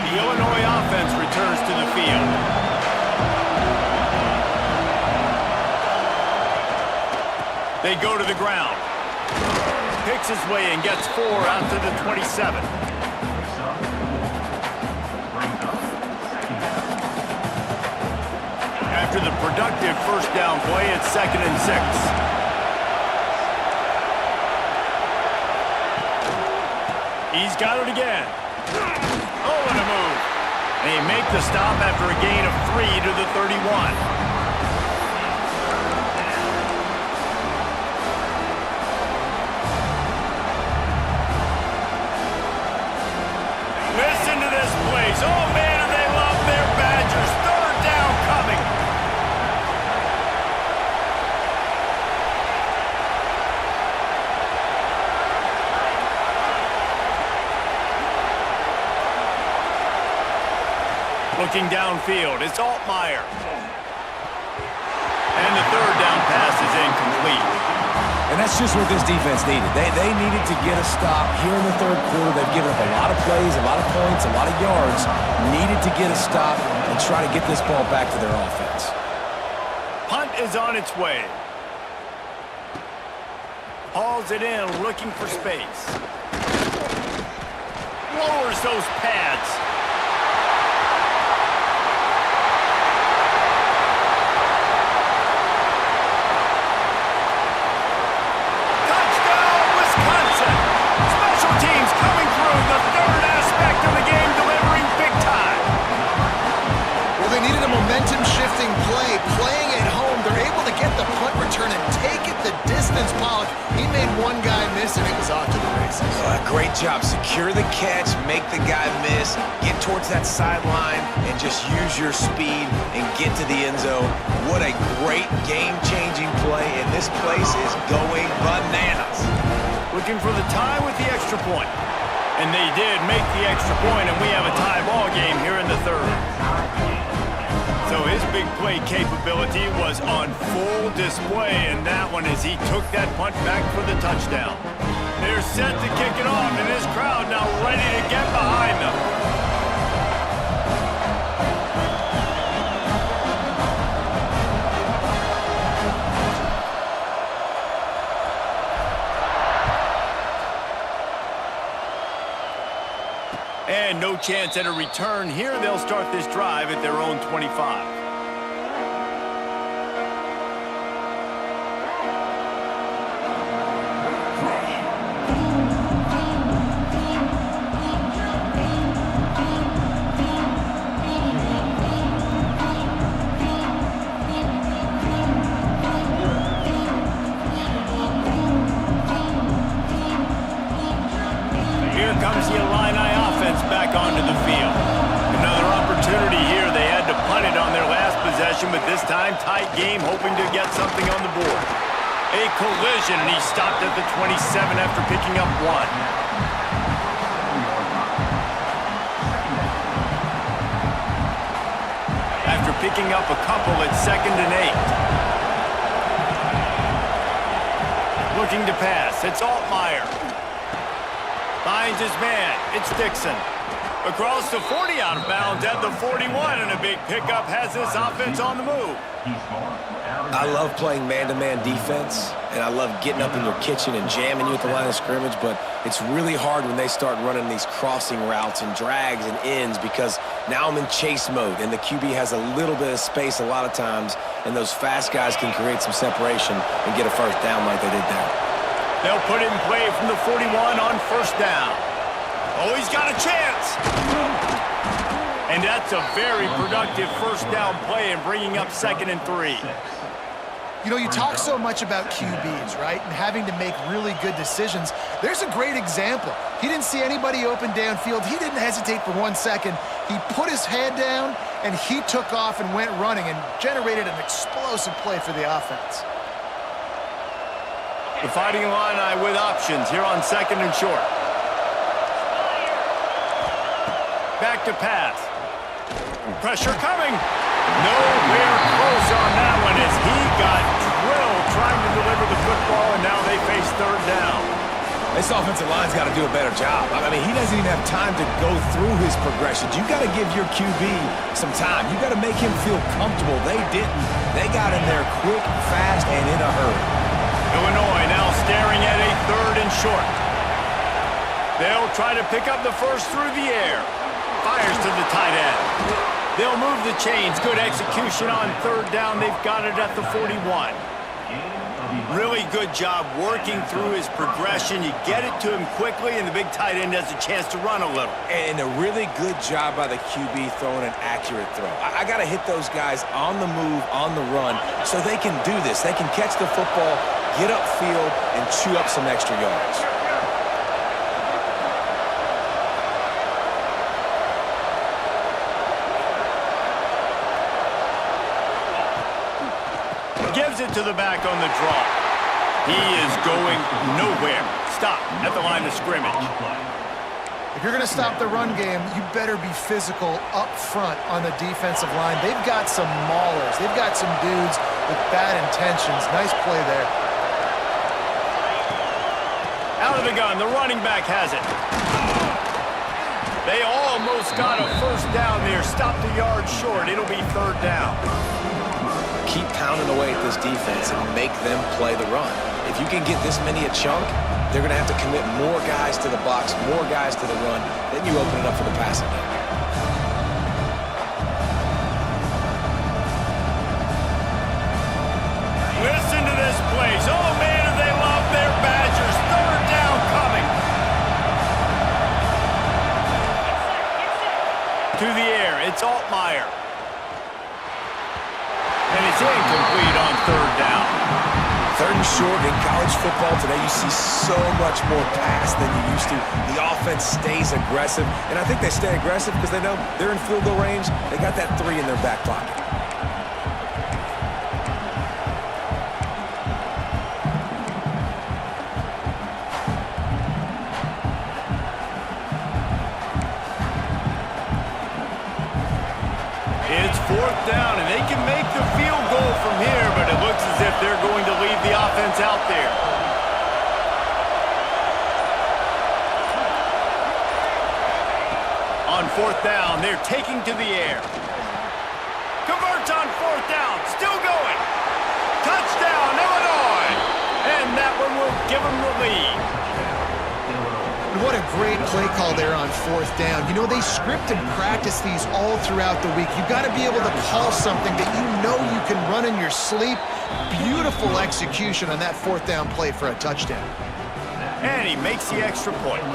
A: The Illinois offense returns to the field. They go to the ground. Picks his way and gets 4 out to the 27. After the productive first down play, it's 2nd and 6. He's got it again. Oh, what a move. And they make the stop after a gain of 3 to the 31. Listen to this place. Oh, man, and they love their Badgers. 3rd down coming. Looking downfield, it's Altmaier. And the 3rd down pass is incomplete.
B: And that's just what this defense needed. They needed to get a stop here in the 3rd quarter. They've given up a lot of plays, a lot of points, a lot of yards. Needed to get a stop and try to get this ball back to their offense.
A: Punt is on its way. Hauls it in, looking for space. Lowers those pads. Teams coming through, the 3rd aspect of the game, delivering big time.
C: Well, they needed a momentum-shifting play. Playing at home, they're able to get the punt return and take it the distance. Pollock, he made one guy miss, and it was off to the races.
B: Great job. Secure the catch, make the guy miss, get towards that sideline, and just use your speed and get to the end zone. What a great game-changing play, and this place is going bananas.
A: Looking for the tie with the extra point. And they did make the extra point, and we have a tie ball game here in the 3rd. So his big play capability was on full display in that one as he took that punt back for the touchdown. They're set to kick it off, and this crowd now ready to get behind them. And no chance at a return here. They'll start this drive at their own 25. Here comes the Illini offense back onto the field. Another opportunity here. They had to punt it on their last possession, but this time tight game, hoping to get something on the board. A collision, and he stopped at the 27 after picking up 1. After picking up a couple, it's 2nd and 8. Looking to pass, it's Altmaier. Finds his man, it's Dixon. Across the 40, out of bounds at the 41, and a big pickup has this offense on the move.
B: I love playing man-to-man defense, and I love getting up in your kitchen and jamming you at the line of scrimmage, but it's really hard when they start running these crossing routes and drags and ends because now I'm in chase mode, and the QB has a little bit of space a lot of times, and those fast guys can create some separation and get a 1st down like they did there.
A: They'll put it in play from the 41 on 1st down. Oh, he's got a chance. And that's a very productive 1st down play and bringing up 2nd and 3.
C: You know, you talk so much about QBs, right, and having to make really good decisions. There's a great example. He didn't see anybody open downfield. He didn't hesitate for 1 second. He put his head down, and he took off and went running and generated an explosive play for the offense.
A: The Fighting Illini with options here on 2nd and short. Back to pass. Pressure coming. Nowhere close on that one as he got drilled trying to deliver the football, and now they face 3rd down.
B: This offensive line's got to do a better job. I mean, he doesn't even have time to go through his progressions. You got to give your QB some time. You got to make him feel comfortable. They didn't. They got in there quick, fast, and in a hurry.
A: Illinois now staring at a 3rd and short. They'll try to pick up the first through the air. Fires to the tight end. They'll move the chains. Good execution on 3rd down. They've got it at the 41. Really good job working through his progression. You get it to him quickly, and the big tight end has a chance to run a little.
B: And a really good job by the QB throwing an accurate throw. I got to hit those guys on the move, on the run, so they can do this. They can catch the football, get upfield, and chew up some extra yards.
A: Gives it to the back on the draw. He is going nowhere. Stop at the line of scrimmage.
C: If you're going to stop the run game, you better be physical up front on the defensive line. They've got some maulers. They've got some dudes with bad intentions. Nice play there.
A: Out of the gun, the running back has it. They almost got a 1st down there. Stopped a yard short. It'll be 3rd down.
B: Keep pounding away at this defense and make them play the run. If you can get this many a chunk, they're going to have to commit more guys to the box, more guys to the run. Then you open it up for the passing game.
A: Listen to this place. Oh, man, do they love their Badgers. 3rd down coming. To the air. It's Altmaier. And it's incomplete on 3rd down.
B: 3rd and short in college football today, you see so much more pass than you used to. The offense stays aggressive, and I think they stay aggressive because they know they're in field goal range. They got that 3 in their back pocket.
A: It's 4th down, and they can make the field goal from here, but it looks as if they're going to leave the offense out there. On 4th down, they're taking to the air. Converts on 4th down, still going. Touchdown, Illinois! And that one will give them the lead.
C: What a great play call there on 4th down. You know, they script and practice these all throughout the week. You've got to be able to call something that you know you can run in your sleep. Beautiful execution on that 4th down play for a touchdown.
A: And he makes the extra point.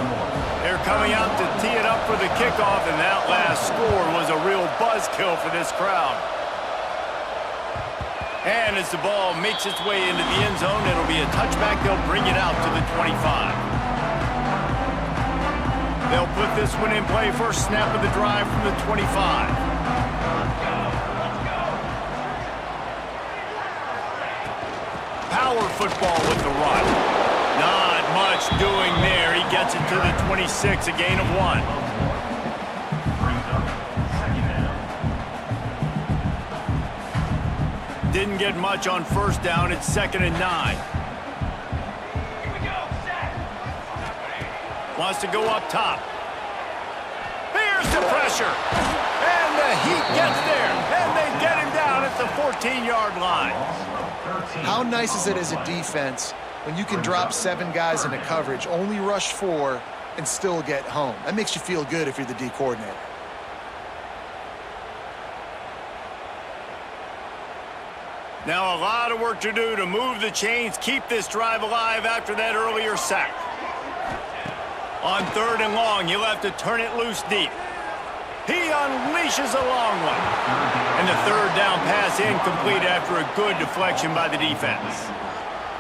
A: They're coming out to tee it up for the kickoff, and that last score was a real buzzkill for this crowd. And as the ball makes its way into the end zone, it'll be a touchback. They'll bring it out to the 25. They'll put this one in play. First snap of the drive from the 25. Power football with the run. Not much doing there. He gets it to the 26, a gain of 1. Didn't get much on 1st down. It's 2nd and 9. Wants to go up top. Here's the pressure. And the heat gets there. And they get him down at the 14-yard line.
C: How nice is it as a defense when you can drop 7 guys into coverage, only rush 4, and still get home? That makes you feel good if you're the D coordinator.
A: Now a lot of work to do to move the chains, keep this drive alive after that earlier sack. On 3rd and long, you'll have to turn it loose deep. He unleashes a long one. And the 3rd down pass incomplete after a good deflection by the defense.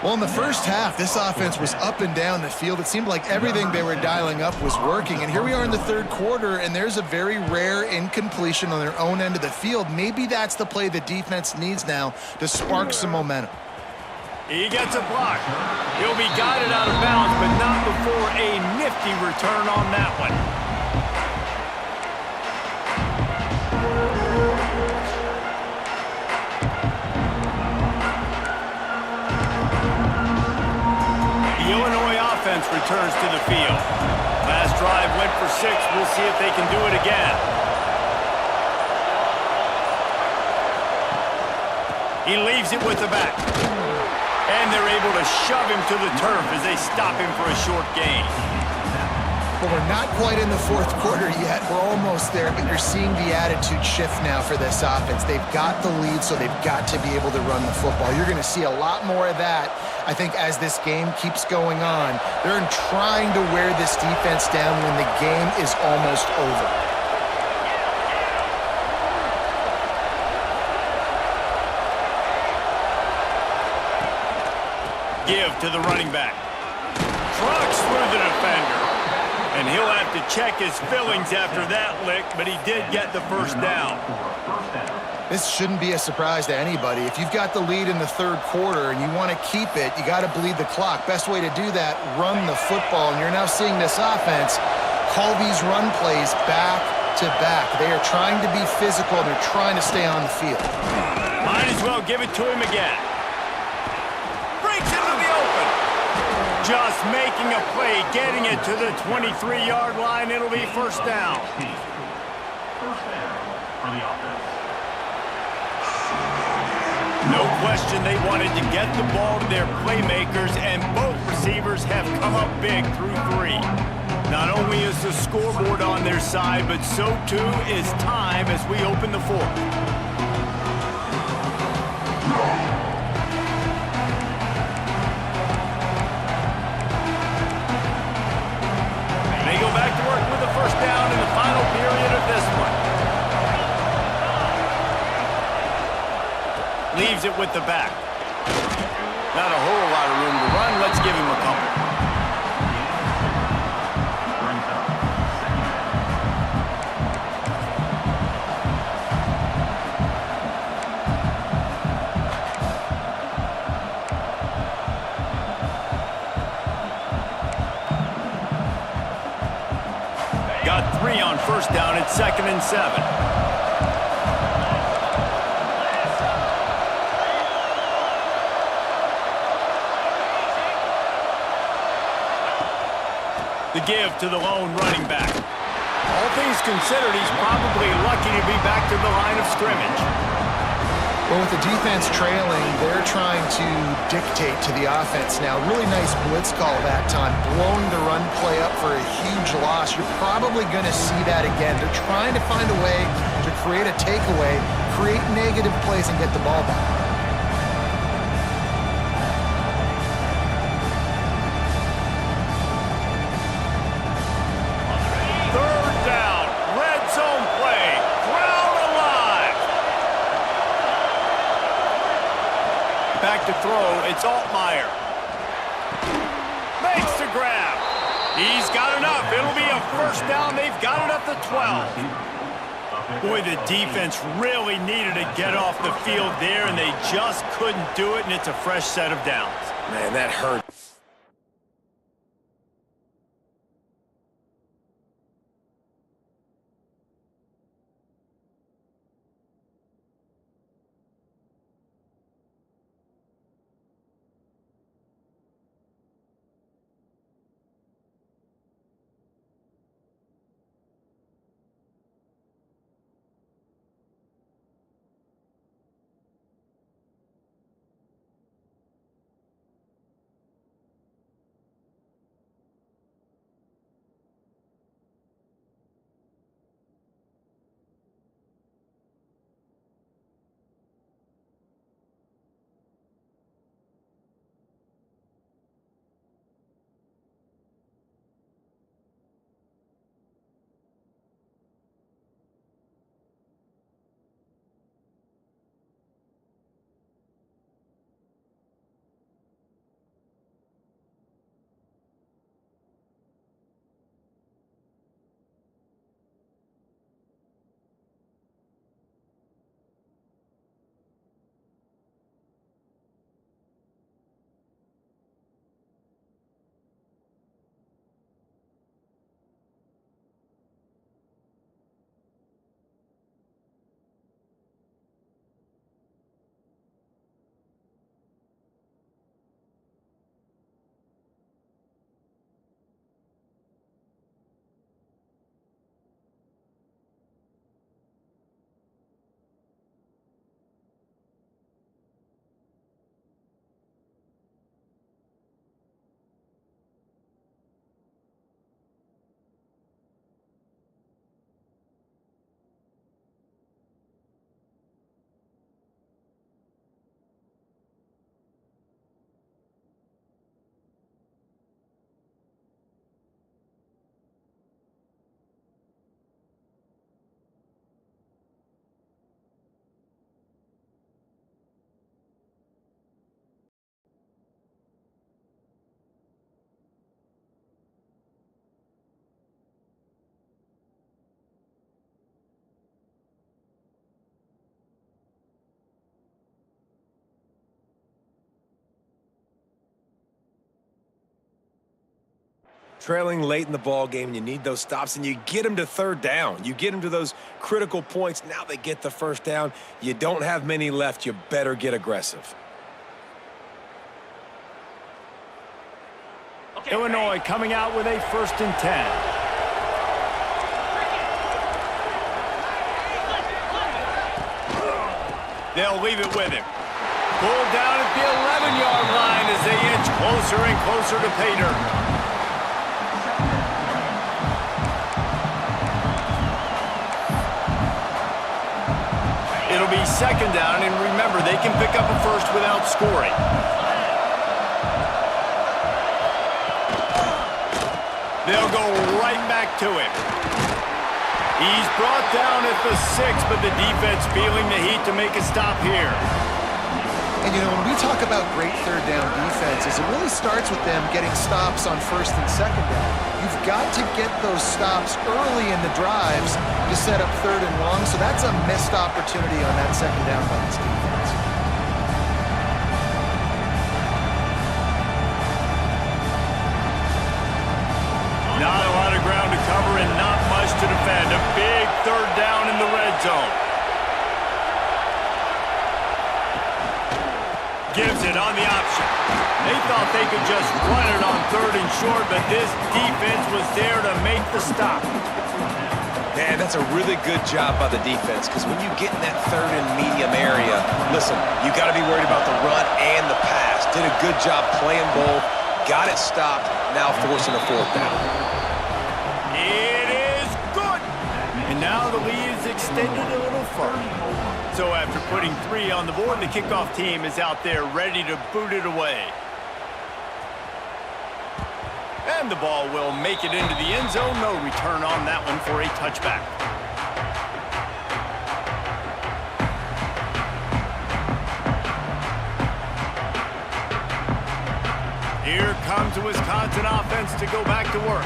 C: Well, in the first half, this offense was up and down the field. It seemed like everything they were dialing up was working. And here we are in the 3rd quarter, and there's a very rare incompletion on their own end of the field. Maybe that's the play the defense needs now to spark some momentum.
A: He gets a block. He'll be guided out of bounds, but not before a nifty return on that one. The Illinois offense returns to the field. Last drive went for 6. We'll see if they can do it again. He leaves it with the back. And they're able to shove him to the turf as they stop him for a short gain.
C: Well, we're not quite in the fourth quarter yet. We're almost there, but you're seeing the attitude shift now for this offense. They've got the lead, so they've got to be able to run the football. You're going to see a lot more of that, I think, as this game keeps going on. They're trying to wear this defense down when the game is almost over.
A: Give to the running back. Trucks through the defender. And he'll have to check his fillings after that lick, but he did get the first down.
C: This shouldn't be a surprise to anybody. If you've got the lead in the third quarter and you want to keep it, you got to bleed the clock. Best way to do that, run the football. And you're now seeing this offense call these run plays back to back. They are trying to be physical. They're trying to stay on the field.
A: Might as well give it to him again. Breaks into the open. Just making a play, getting it to the 23-yard line. It'll be first down.
D: First down for the offense.
A: No question they wanted to get the ball to their playmakers, and both receivers have come up big through three. Not only is the scoreboard on their side, but so too is time as we open the fourth. Back to work with the first down in the final period of this one. Leaves it with the back. Not a whole lot of room to run. Let's give him a couple. Got 3 on first down at 2nd and 7. The give to the lone running back. All things considered, he's probably lucky to be back to the line of scrimmage.
C: Well, with the defense trailing, they're trying to dictate to the offense now. Really nice blitz call that time, blowing the run play up for a huge loss. You're probably going to see that again. They're trying to find a way to create a takeaway, create negative plays, and get the ball back.
A: Third down, red zone play, crowd alive. Back to throw, it's Altmaier. Makes the grab. He's got enough. It'll be a first down. They've got it up to 12. Boy, the defense really needed to get off the field there, and they just couldn't do it, and it's a fresh set of downs.
B: Man, that hurt. Trailing late in the ball game, you need those stops, and you get them to third down. You get them to those critical points. Now they get the first down. You don't have many left. You better get aggressive.
A: Okay, Illinois coming out with a 1st and 10. They'll leave it with him. Pulled down at the 11-yard line as they inch closer and closer to pay dirt. It'll be 2nd down, and remember, they can pick up a first without scoring. They'll go right back to him. He's brought down at the 6, but the defense feeling the heat to make a stop here.
C: And, you know, when we talk about great third down defenses, it really starts with them getting stops on 1st and 2nd down. You've got to get those stops early in the drives to set up 3rd and long, so that's a missed opportunity on that 2nd down by this defense.
A: Not a lot of ground to cover and not much to defend. A big 3rd down in the red zone. Gives it on the option. They thought they could just run it on 3rd and short, but this defense was there to make the stop.
B: Man, that's a really good job by the defense, because when you get in that 3rd and medium area, listen, you got to be worried about the run and the pass. Did a good job playing both, got it stopped, now forcing a 4th down.
A: It is good! And now the lead is extended a little further. So after putting 3 on the board, the kickoff team is out there ready to boot it away. And the ball will make it into the end zone. No return on that one for a touchback. Here comes the Wisconsin offense to go back to work.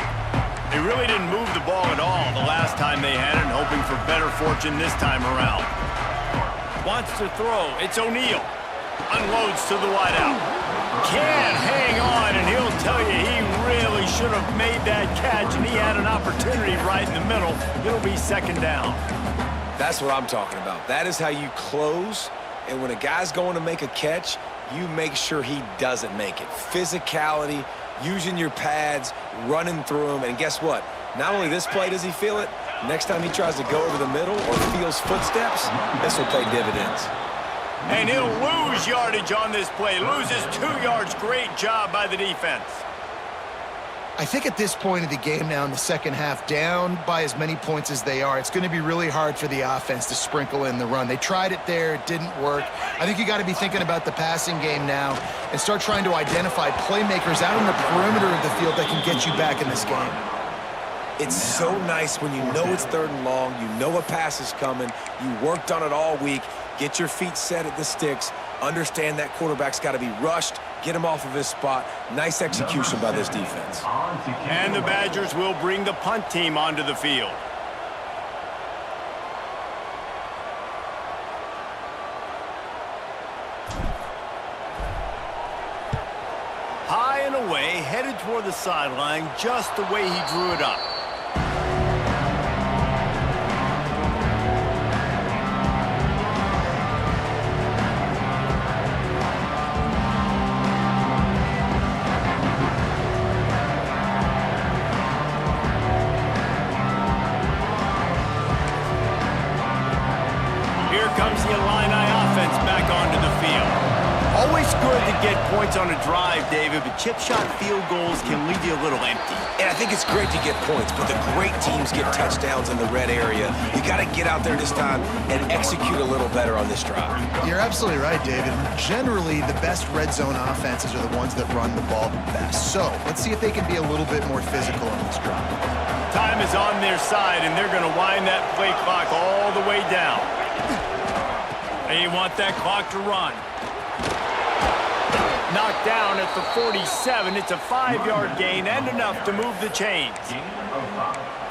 A: They really didn't move the ball at all the last time they had it, hoping for better fortune this time around. Wants to throw. It's O'Neal. Unloads to the wideout. Can't hang on, and he'll tell you he really should have made that catch, and he had an opportunity right in the middle. It'll be 2nd down.
B: That's what I'm talking about. That is how you close, and when a guy's going to make a catch, you make sure he doesn't make it. Physicality, using your pads, running through him, and guess what? Not only this play does he feel it, next time he tries to go over the middle or feels footsteps, this will pay dividends.
A: And he'll lose yardage on this play. Loses 2 yards. Great job by the defense.
C: I think at this point of the game now in the second half, down by as many points as they are, it's going to be really hard for the offense to sprinkle in the run. They tried it there. It didn't work. I think you got to be thinking about the passing game now and start trying to identify playmakers out on the perimeter of the field that can get you back in this game.
B: It's so nice when you know it's 3rd and long, you know a pass is coming, you worked on it all week, get your feet set at the sticks, understand that quarterback's got to be rushed, get him off of his spot. Nice execution by this defense.
A: And the Badgers will bring the punt team onto the field. High and away, headed toward the sideline, just the way he drew it up. Here comes the Illini offense back onto the field. Always good to get points on a drive, David, but chip shot field goals can leave you a little empty.
B: And I think it's great to get points, but the great teams get touchdowns in the red area. You got to get out there this time and execute a little better on this drive.
C: You're absolutely right, David. Generally, the best red zone offenses are the ones that run the ball the best. So let's see if they can be a little bit more physical on this drive.
A: Time is on their side, and they're going to wind that play clock all the way down. They want that clock to run. Knocked down at the 47. It's a 5-yard gain and enough to move the chains.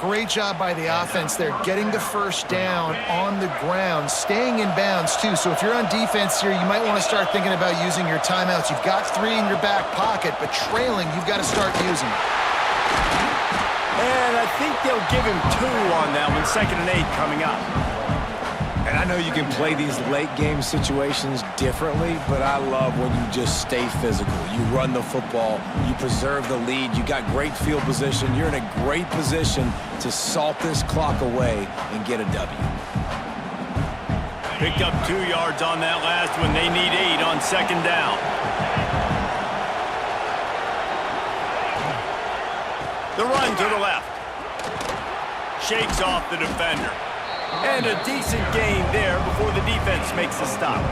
C: Great job by the offense there, getting the first down on the ground, staying in bounds too. So if you're on defense here, you might want to start thinking about using your timeouts. You've got 3 in your back pocket, but trailing, you've got to start using them.
A: And I think they'll give him 2 on that one, 2nd and 8 coming up.
B: And I know you can play these late-game situations differently, but I love when you just stay physical. You run the football, you preserve the lead, you got great field position, you're in a great position to salt this clock away and get a W.
A: Picked up 2 yards on that last one. They need 8 on 2nd down. The run to the left. Shakes off the defender. And a decent gain there before the defense makes a stop.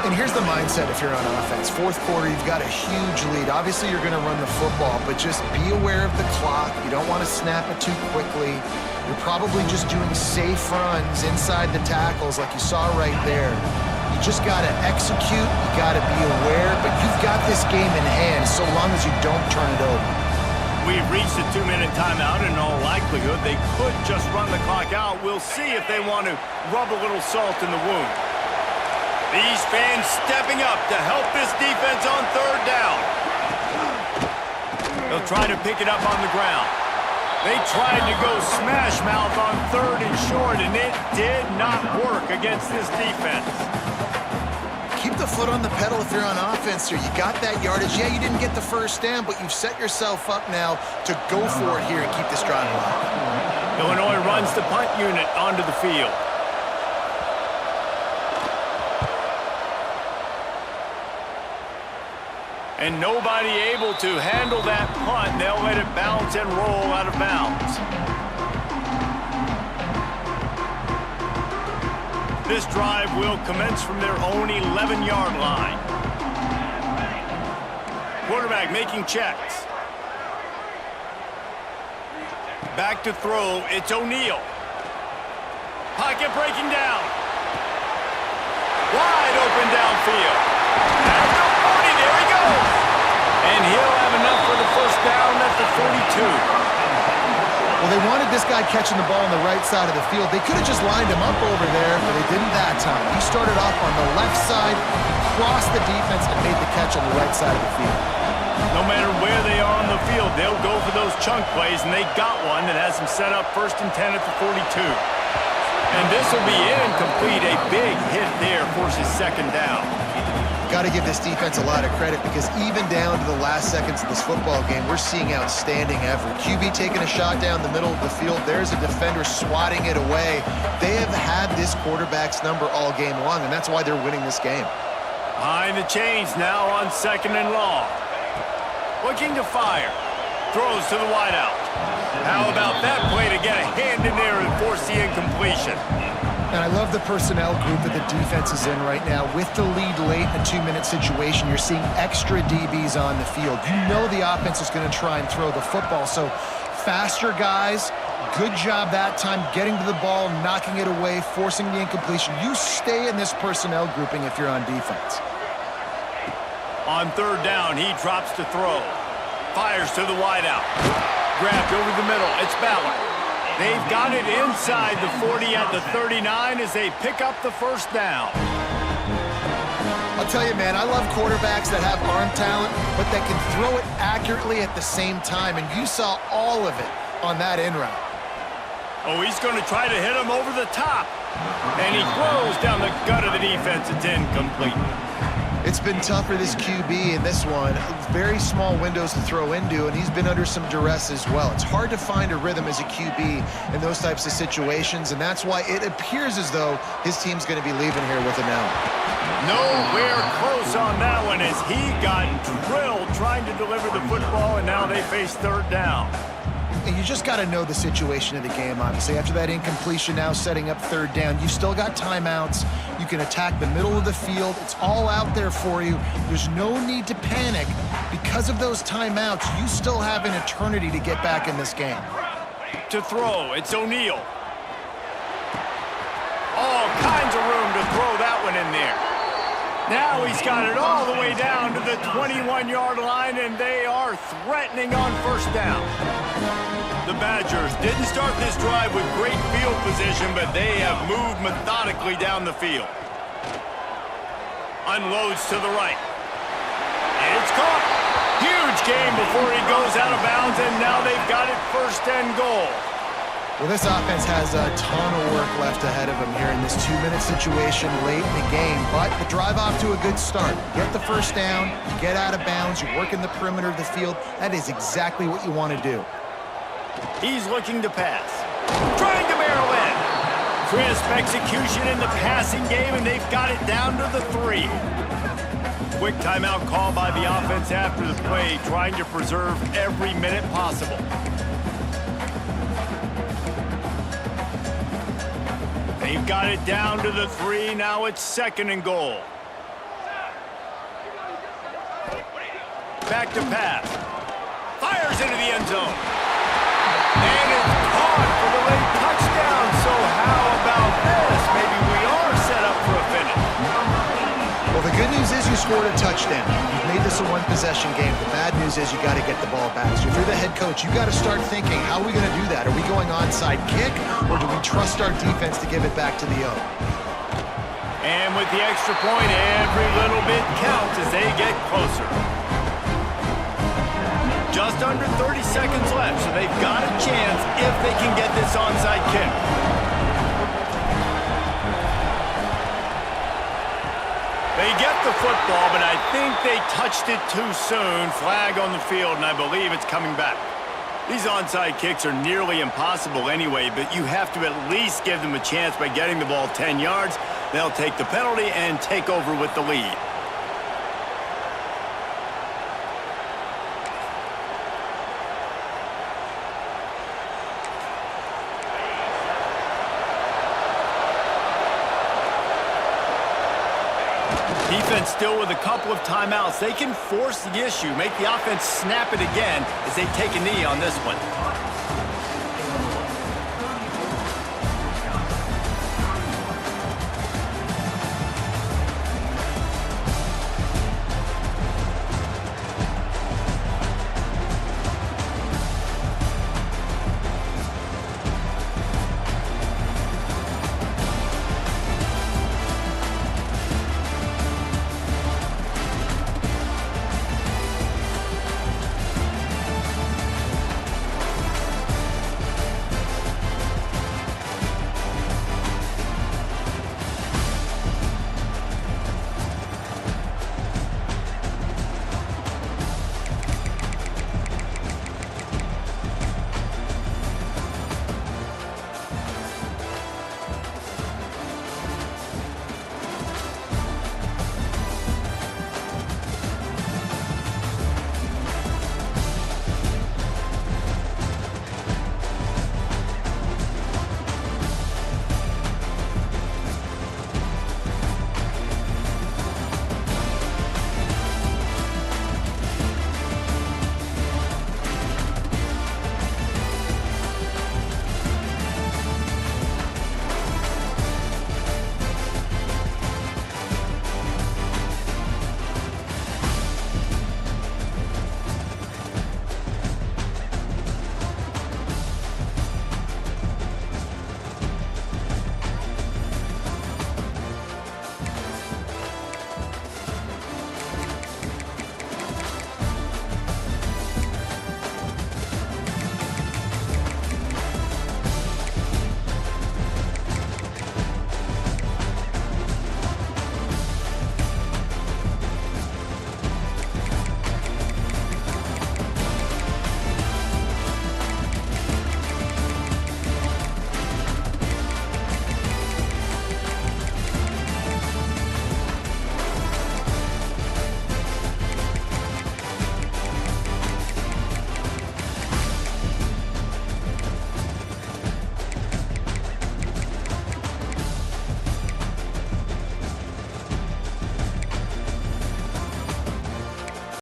C: And here's the mindset if you're on offense. 4th quarter, you've got a huge lead. Obviously, you're going to run the football, but just be aware of the clock. You don't want to snap it too quickly. You're probably just doing safe runs inside the tackles like you saw right there. You just got to execute. You got to be aware, but you've got this game in hand so long as you don't turn it over.
A: We've reached a 2-minute timeout. In all likelihood, they could just run the clock out. We'll see if they want to rub a little salt in the wound. These fans stepping up to help this defense on 3rd down. They'll try to pick it up on the ground. They tried to go smash mouth on 3rd and short, and it did not work against this defense.
C: Keep the foot on the pedal if you're on offense here. You got that yardage. Yeah, you didn't get the 1st down, but you've set yourself up now to go for it here and keep this drive alive.
A: Illinois runs the punt unit onto the field. And nobody able to handle that punt. They'll let it bounce and roll out of bounds. This drive will commence from their own 11-yard line. Quarterback making checks. Back to throw. It's O'Neal. Pocket breaking down. Wide open downfield. At the 40, there he goes. And he'll have enough for the 1st down at the 42.
C: Well, they wanted this guy catching the ball on the right side of the field. They could have just lined him up over there, but they didn't that time. He started off on the left side, crossed the defense, and made the catch on the right side of the field.
A: No matter where they are on the field, they'll go for those chunk plays, and they got one that has them set up 1st and 10 at the 42. And this will be incomplete. A big hit there forces 2nd down.
C: Got to give this defense a lot of credit because even down to the last seconds of this football game, we're seeing outstanding effort. QB taking a shot down the middle of the field. There's a defender swatting it away. They have had this quarterback's number all game long, and that's why they're winning this game.
A: Behind the chains now on 2nd and long. Looking to fire. Throws to the wideout. How about that play to get a hand in there and force the incompletion?
C: And I love the personnel group that the defense is in right now. With the lead late in a 2-minute situation, you're seeing extra DBs on the field. You know the offense is going to try and throw the football. So faster guys, good job that time getting to the ball, knocking it away, forcing the incompletion. You stay in this personnel grouping if you're on defense.
A: On 3rd down, he drops to throw. Fires to the wideout. Grabbed over the middle. It's Ballard. They've got it inside the 40 at the 39 as they pick up the 1st down.
C: I'll tell you, man, I love quarterbacks that have arm talent, but that can throw it accurately at the same time, and you saw all of it on that in route.
A: Oh, he's going to try to hit him over the top, and he throws down the gut of the defense. It's incomplete.
C: It's been tough for this QB in this one. Very small windows to throw into, and he's been under some duress as well. It's hard to find a rhythm as a QB in those types of situations, and that's why it appears as though his team's going to be leaving here with an L.
A: Nowhere close on that one as he got drilled trying to deliver the football, and now they face 3rd down.
C: And you just got to know the situation of the game, obviously. After that incompletion, now setting up 3rd down, you've still got timeouts. You can attack the middle of the field. It's all out there for you. There's no need to panic. Because of those timeouts, you still have an eternity to get back in this game.
A: To throw, it's O'Neal. All kinds of room to throw that one in there. Now he's got it all the way down to the 21-yard line, and they are threatening on 1st down. The Badgers didn't start this drive with great field position, but they have moved methodically down the field. Unloads to the right. And it's caught. Huge game before he goes out of bounds, and now they've got it first and goal.
C: Well, this offense has a ton of work left ahead of them here in this 2-minute situation late in the game, but the drive off to a good start. Get the first down, you get out of bounds, you work in the perimeter of the field. That is exactly what you want to do.
A: He's looking to pass. Trying to barrel in. Crisp execution in the passing game, and they've got it down to the 3. Quick timeout call by the offense after the play, trying to preserve every minute possible. They've got it down to the 3. Now it's second and goal. Back to pass. Fires into the end zone. And it's caught for the late touchdown. So how about this? Maybe we are set up for a finish.
C: Well, the good news is you scored a touchdown. You've made this a one-possession game. The bad news is you got to get the ball back. So if you're the head coach, you got to start thinking, how are we going to do that? Are we going onside kick, or do we trust our defense to give it back to the O?
A: And with the extra point, every little bit counts as they get closer. Just under 30 seconds left, so they've got a chance if they can get this onside kick. They get the football, but I think they touched it too soon. Flag on the field, and I believe it's coming back. These onside kicks are nearly impossible anyway, but you have to at least give them a chance by getting the ball 10 yards. They'll take the penalty and take over with the lead. Defense still with a couple of timeouts. They can force the issue, make the offense snap it again as they take a knee on this one.